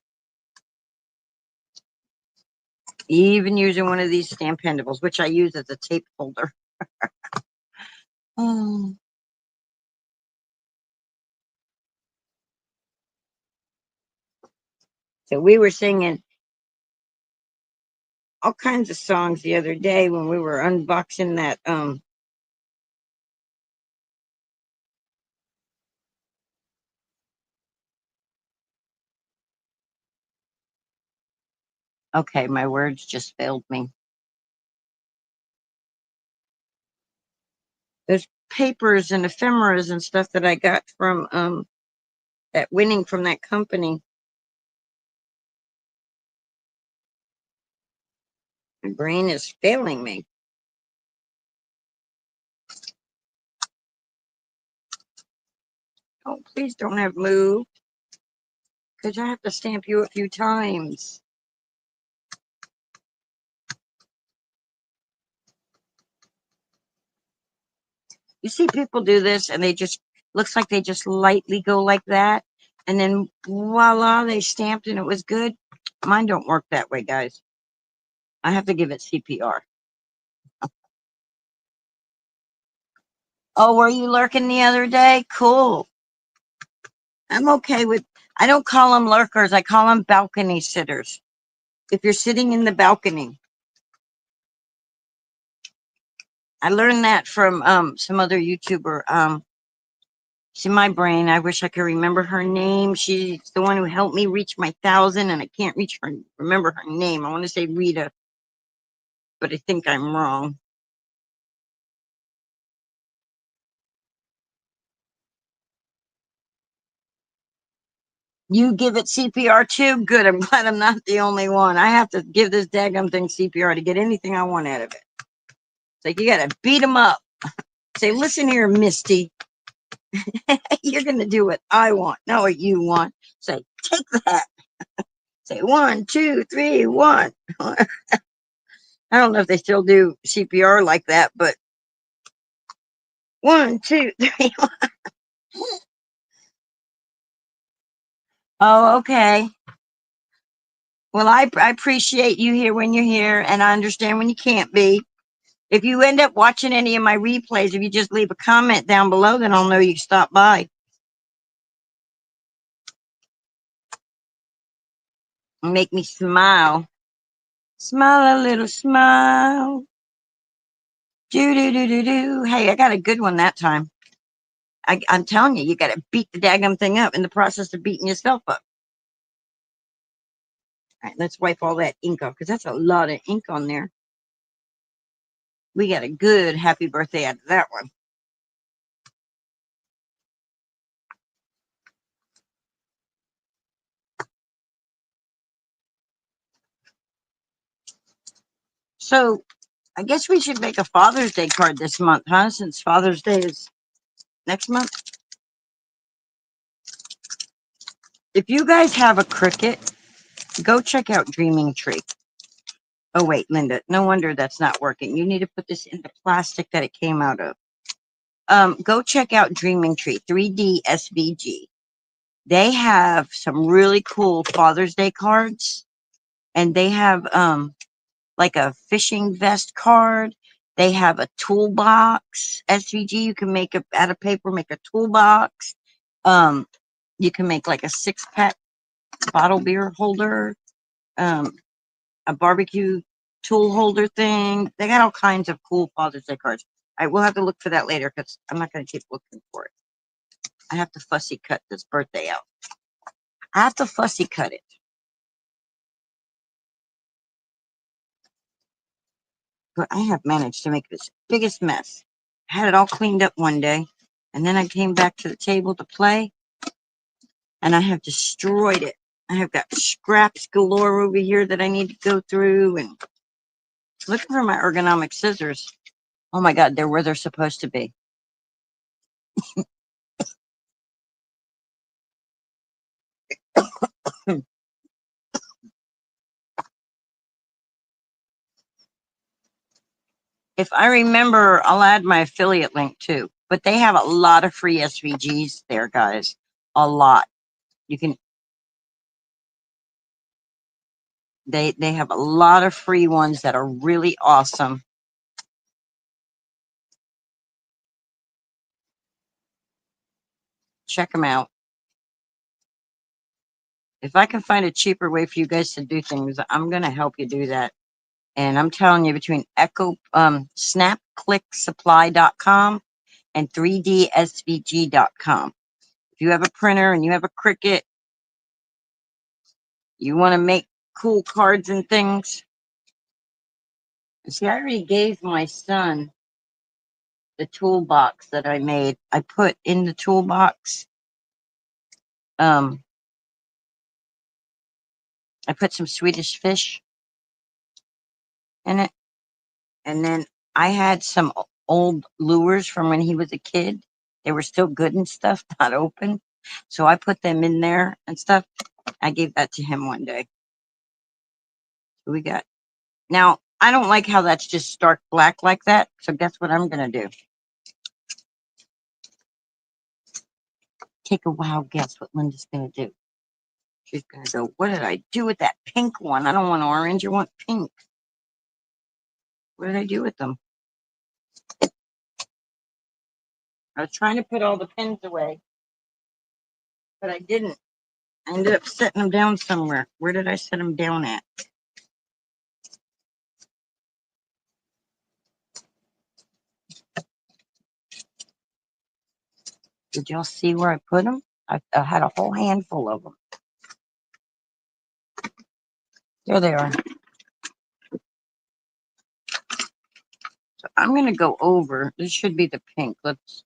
Even using one of these Stampendables, which I use as a tape holder. Oh. So we were singing all kinds of songs the other day when we were unboxing that. Okay, my words just failed me. There's papers and ephemeras and stuff that I got from that winning from that company. My brain is failing me. Oh, please don't have moved, because I have to stamp you a few times. You see people do this and they just looks like they just lightly go like that, and then voila, they stamped and it was good. Mine don't work that way, guys. I have to give it CPR. Oh, were you lurking the other day? Cool. I'm okay with, I don't call them lurkers, I call them balcony sitters. If you're sitting in the balcony, I learned that from some other YouTuber. See my brain. I wish I could remember her name. She's the one who helped me reach my 1,000, and I can't remember her name. I want to say Rita, but I think I'm wrong. You give it CPR too? Good. I'm glad I'm not the only one. I have to give this daggum thing CPR to get anything I want out of it. It's like you got to beat them up. Say, listen here, Misty. You're going to do what I want, not what you want. Say, take that. Say, 1, 2, 3, 1. I don't know if they still do CPR like that, but 1, 2, 3. Oh, okay. Well, I appreciate you here when you're here, and I understand when you can't be. If you end up watching any of my replays, if you just leave a comment down below, then I'll know you stopped by. Make me smile. Smile a little smile. Do do do do do. Hey, I got a good one that time. I'm telling you, you got to beat the daggum thing up in the process of beating yourself up. All right, let's wipe all that ink off because that's a lot of ink on there. We got a good happy birthday out of that one. So I guess we should make a Father's Day card this month, huh? Since Father's Day is next month. If you guys have a Cricut, go check out Dreaming Tree. Oh, wait, Linda, no wonder that's not working. You need to put this in the plastic that it came out of. Go check out Dreaming Tree, 3D SVG. They have some really cool Father's Day cards, and they have like a fishing vest card. They have a toolbox SVG. You can make out of paper, make a toolbox. Um, you can make like a 6-pack bottle beer holder, um, a barbecue tool holder thing. They got all kinds of cool Father's Day cards. I will have to look for that later because I'm not going to keep looking for it. I have to fussy cut this birthday out. I have to fussy cut it. But I have managed to make this biggest mess. I had it all cleaned up one day, and then I came back to the table to play, and I have destroyed it. I have got scraps galore over here that I need to go through, and looking for my ergonomic scissors. Oh my God, they're where they're supposed to be. If I remember, I'll add my affiliate link too. But they have a lot of free SVGs there, guys. A lot. You can they have a lot of free ones that are really awesome. Check them out. If I can find a cheaper way for you guys to do things, I'm gonna help you do that. And I'm telling you, between SnapClickSupply.com and 3dsvg.com. If you have a printer and you have a Cricut, you want to make cool cards and things. See, I already gave my son the toolbox that I made. I put in the toolbox, I put some Swedish fish in it. And then I had some old lures from when he was a kid. They were still good and stuff, not open. So I put them in there and stuff. I gave that to him one day. We got now. I don't like how that's just stark black like that. So guess what I'm gonna do? Take a wild guess what Linda's gonna do. She's gonna go, what did I do with that pink one? I don't want orange, I want pink. What did I do with them? I was trying to put all the pins away, but I didn't. I ended up setting them down somewhere. Where did I set them down at? Did y'all see where I put them? I had a whole handful of them. There they are. So I'm going to go over. This should be the pink. Let's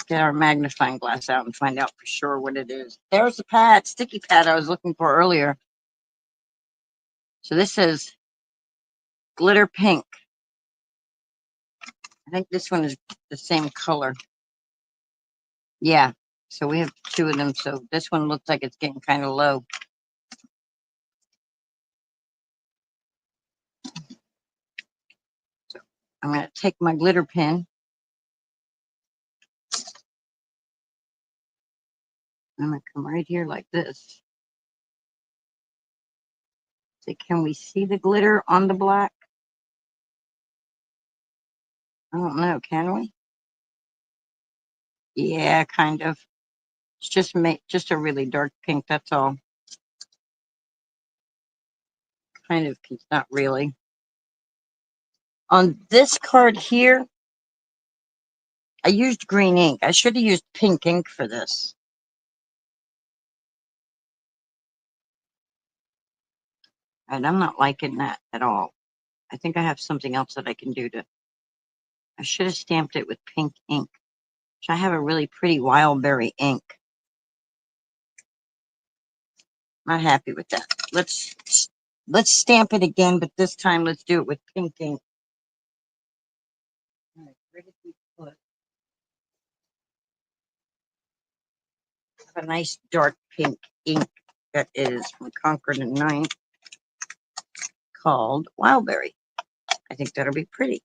get our magnifying glass out and find out for sure what it is. There's the pad, sticky pad I was looking for earlier. So this is glitter pink. I think this one is the same color. Yeah. So we have two of them. So this one looks like it's getting kind of low. So I'm going to take my glitter pen. I'm going to come right here like this. So can we see the glitter on the black? I don't know. Can we? Yeah, kind of. It's just a really dark pink. That's all. Kind of. It's not really. On this card here, I used green ink. I should have used pink ink for this. And I'm not liking that at all. I think I have something else that I can do to. I should have stamped it with pink ink. I have a really pretty wild berry ink. Not happy with that. Let's stamp it again, but this time let's do it with pink ink. All right, where did we put? A nice dark pink ink that is from Concord and Ninth called Wildberry. I think that'll be pretty.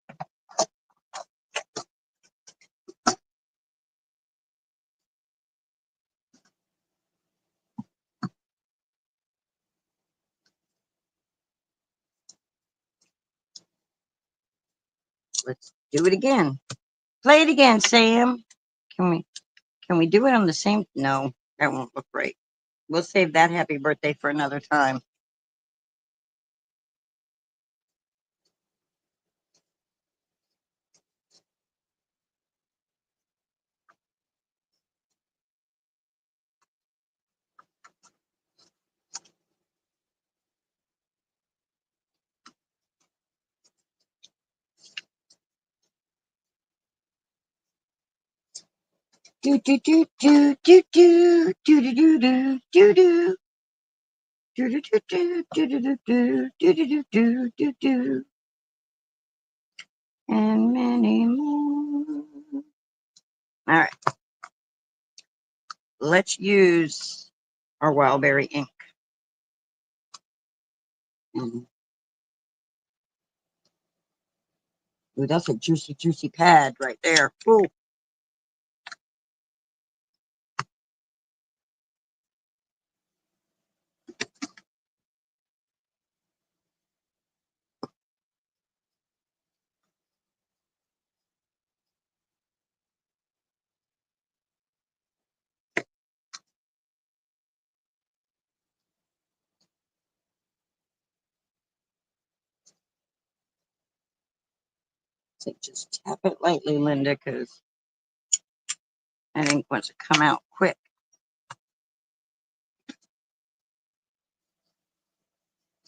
Let's do it again. Play it again, Sam. Can we do it on the same? No, that won't look right. We'll save that happy birthday for another time. Do do do do do do do do do do do. Do do do do do do do do do do do do, and many more. All right, let's use our Wildberry ink. Ooh, that's a juicy, juicy pad right there. Ooh. So just tap it lightly, Linda, because I think once it come out quick.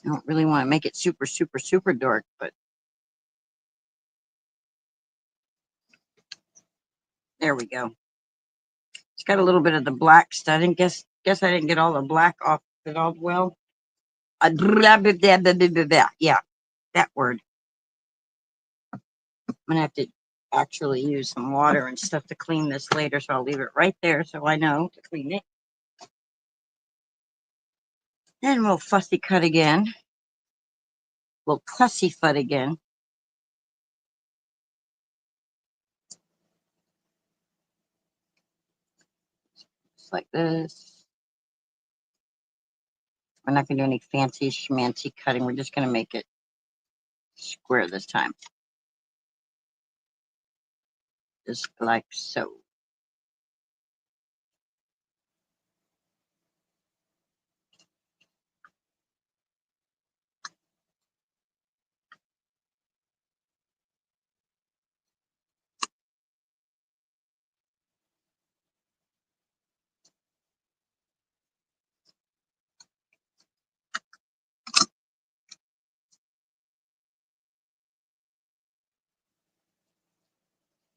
I don't really want to make it super, super, super dark, but there we go. It's got a little bit of the black stuff. I didn't guess I didn't get all the black off it all well. Yeah, that word. I'm gonna have to actually use some water and stuff to clean this later, so I'll leave it right there so I know to clean it. And we'll fussy cut again. We'll cussy foot again. Just like this. We're not gonna do any fancy schmancy cutting. We're just gonna make it square this time. Just like so.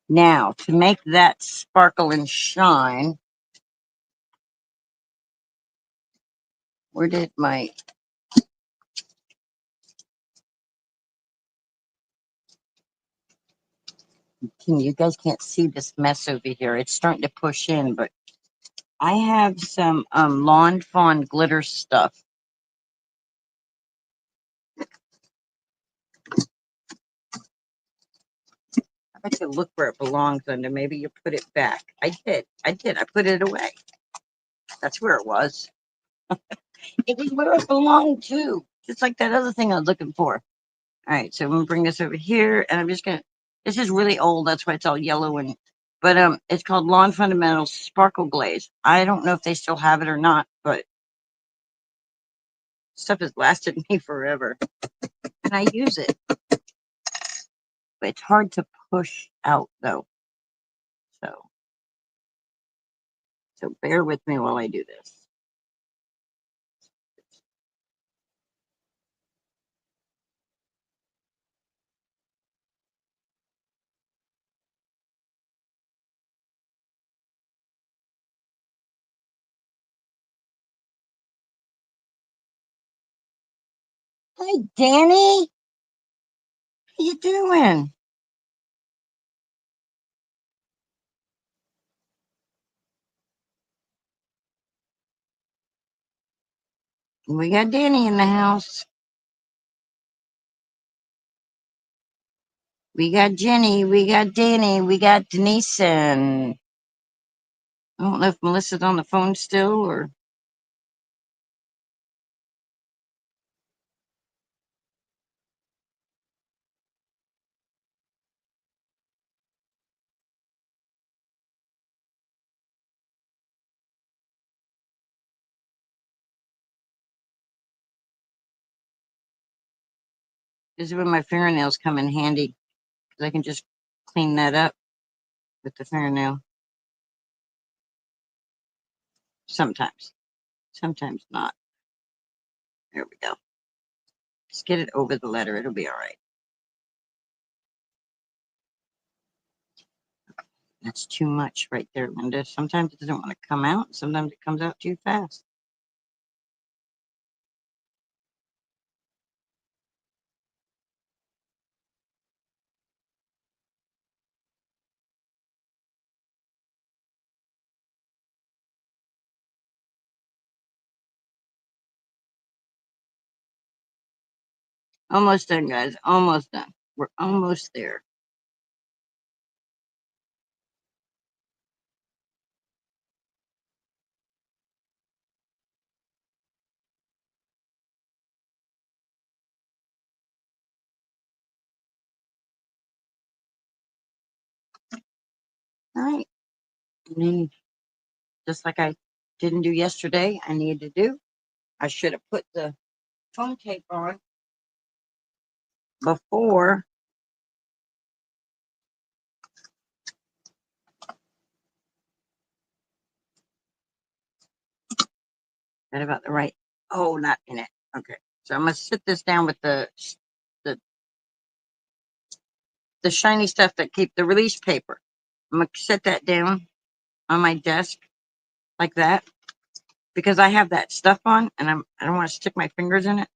Now, to make that sparkle and shine, where did my... You guys can't see this mess over here. It's starting to push in, but I have some Lawn Fawn glitter stuff. I bet you look where it belongs under. Maybe you put it back. I did. I put it away. That's where it was. It was where it belonged to. Just like that other thing I was looking for. All right, so I'm gonna bring this over here, and I'm just gonna. This is really old. That's why it's all yellow and. But it's called Lawn Fundamentals Sparkle Glaze. I don't know if they still have it or not, but stuff has lasted me forever, and I use it. But it's hard to push out though. So bear with me while I do this. Hey, Danny, how you doing? We got Danny in the house. We got Jenny. We got Danny. We got Denise. And I don't know if Melissa's on the phone still or. This is when my fingernails come in handy because I can just clean that up with the fingernail. Sometimes. Sometimes not. There we go. Just get it over the letter. It'll be all right. That's too much right there, Linda. Sometimes it doesn't want to come out. Sometimes it comes out too fast. Almost done, guys. Almost done. We're almost there. All right. And then, just like I didn't do yesterday, I need to do. I should have put the foam tape on before That about the right? Oh, not in it. Okay. So I'm gonna sit this down with the the shiny stuff that keep the release paper. I'm gonna set that down on my desk like that because I have that stuff on and I don't want to stick my fingers in it.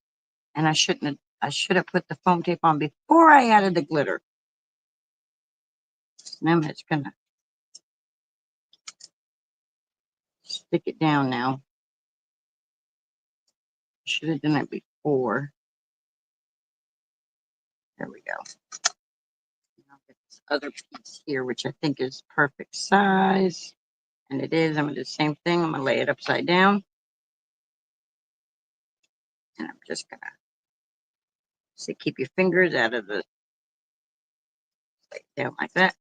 And I should have put the foam tape on before I added the glitter. And I'm just gonna stick it down now. Should have done it before. There we go. I'll get this other piece here, which I think is perfect size. And it is. I'm gonna do the same thing. I'm gonna lay it upside down. And I'm just gonna say keep your fingers out of the lay it down like that.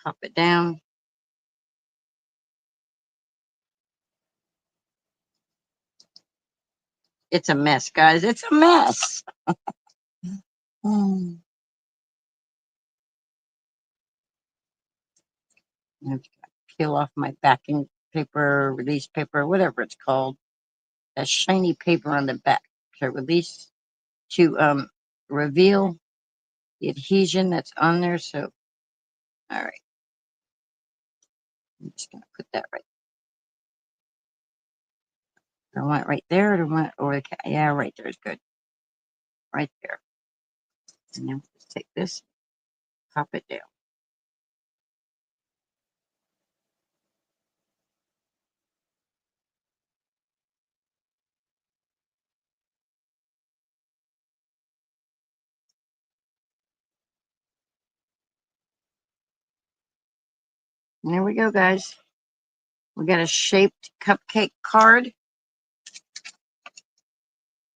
Pop it down. It's a mess, guys. It's a mess. I'm just gonna peel off my backing paper, release paper, whatever it's called. That shiny paper on the back to release to reveal the adhesion that's on there. So, all right, I'm just gonna put that right. I want it right there. Or do I want it over the yeah, right there is good. Right there. And then just take this, pop it down. And there we go, guys. We got a shaped cupcake card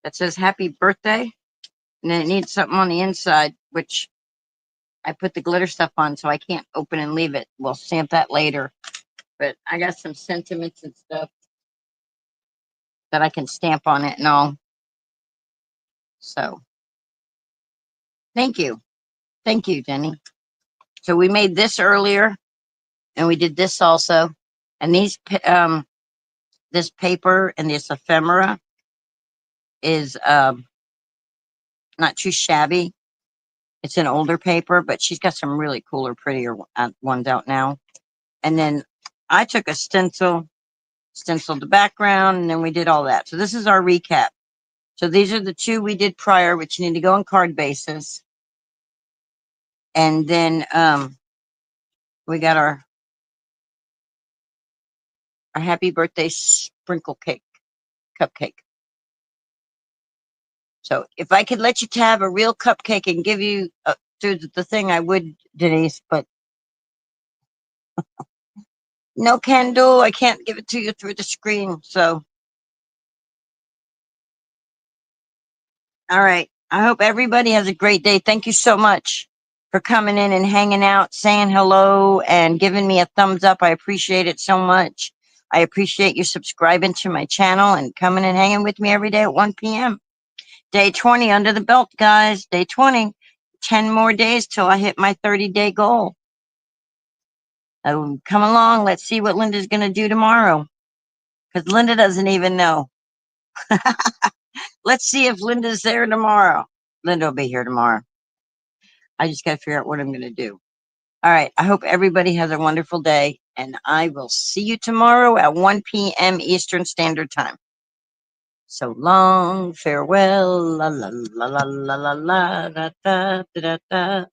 that says happy birthday. And then it needs something on the inside, which I put the glitter stuff on, so I can't open and leave it. We'll stamp that later. But I got some sentiments and stuff that I can stamp on it and all. So thank you. Thank you, Jenny. So we made this earlier and we did this also. And this paper and this ephemera is not too shabby. It's an older paper, but she's got some really cooler, prettier ones out now. And then I took a stenciled the background, and then we did all that. So this is our recap. So these are the two we did prior, which you need to go on card basis. And then we got our happy birthday sprinkle cake, cupcake. So if I could let you have a real cupcake and give you through the thing, I would, Denise, but no can do. I can't give it to you through the screen. So, all right. I hope everybody has a great day. Thank you so much for coming in and hanging out, saying hello, and giving me a thumbs up. I appreciate it so much. I appreciate you subscribing to my channel and coming and hanging with me every day at 1 p.m. Day 20 under the belt, guys. Day 20. 10 more days till I hit my 30-day goal. Come along. Let's see what Linda's going to do tomorrow. Because Linda doesn't even know. Let's see if Linda's there tomorrow. Linda will be here tomorrow. I just got to figure out what I'm going to do. All right. I hope everybody has a wonderful day. And I will see you tomorrow at 1 p.m. Eastern Standard Time. So long, farewell, la la la la la la la da da da da.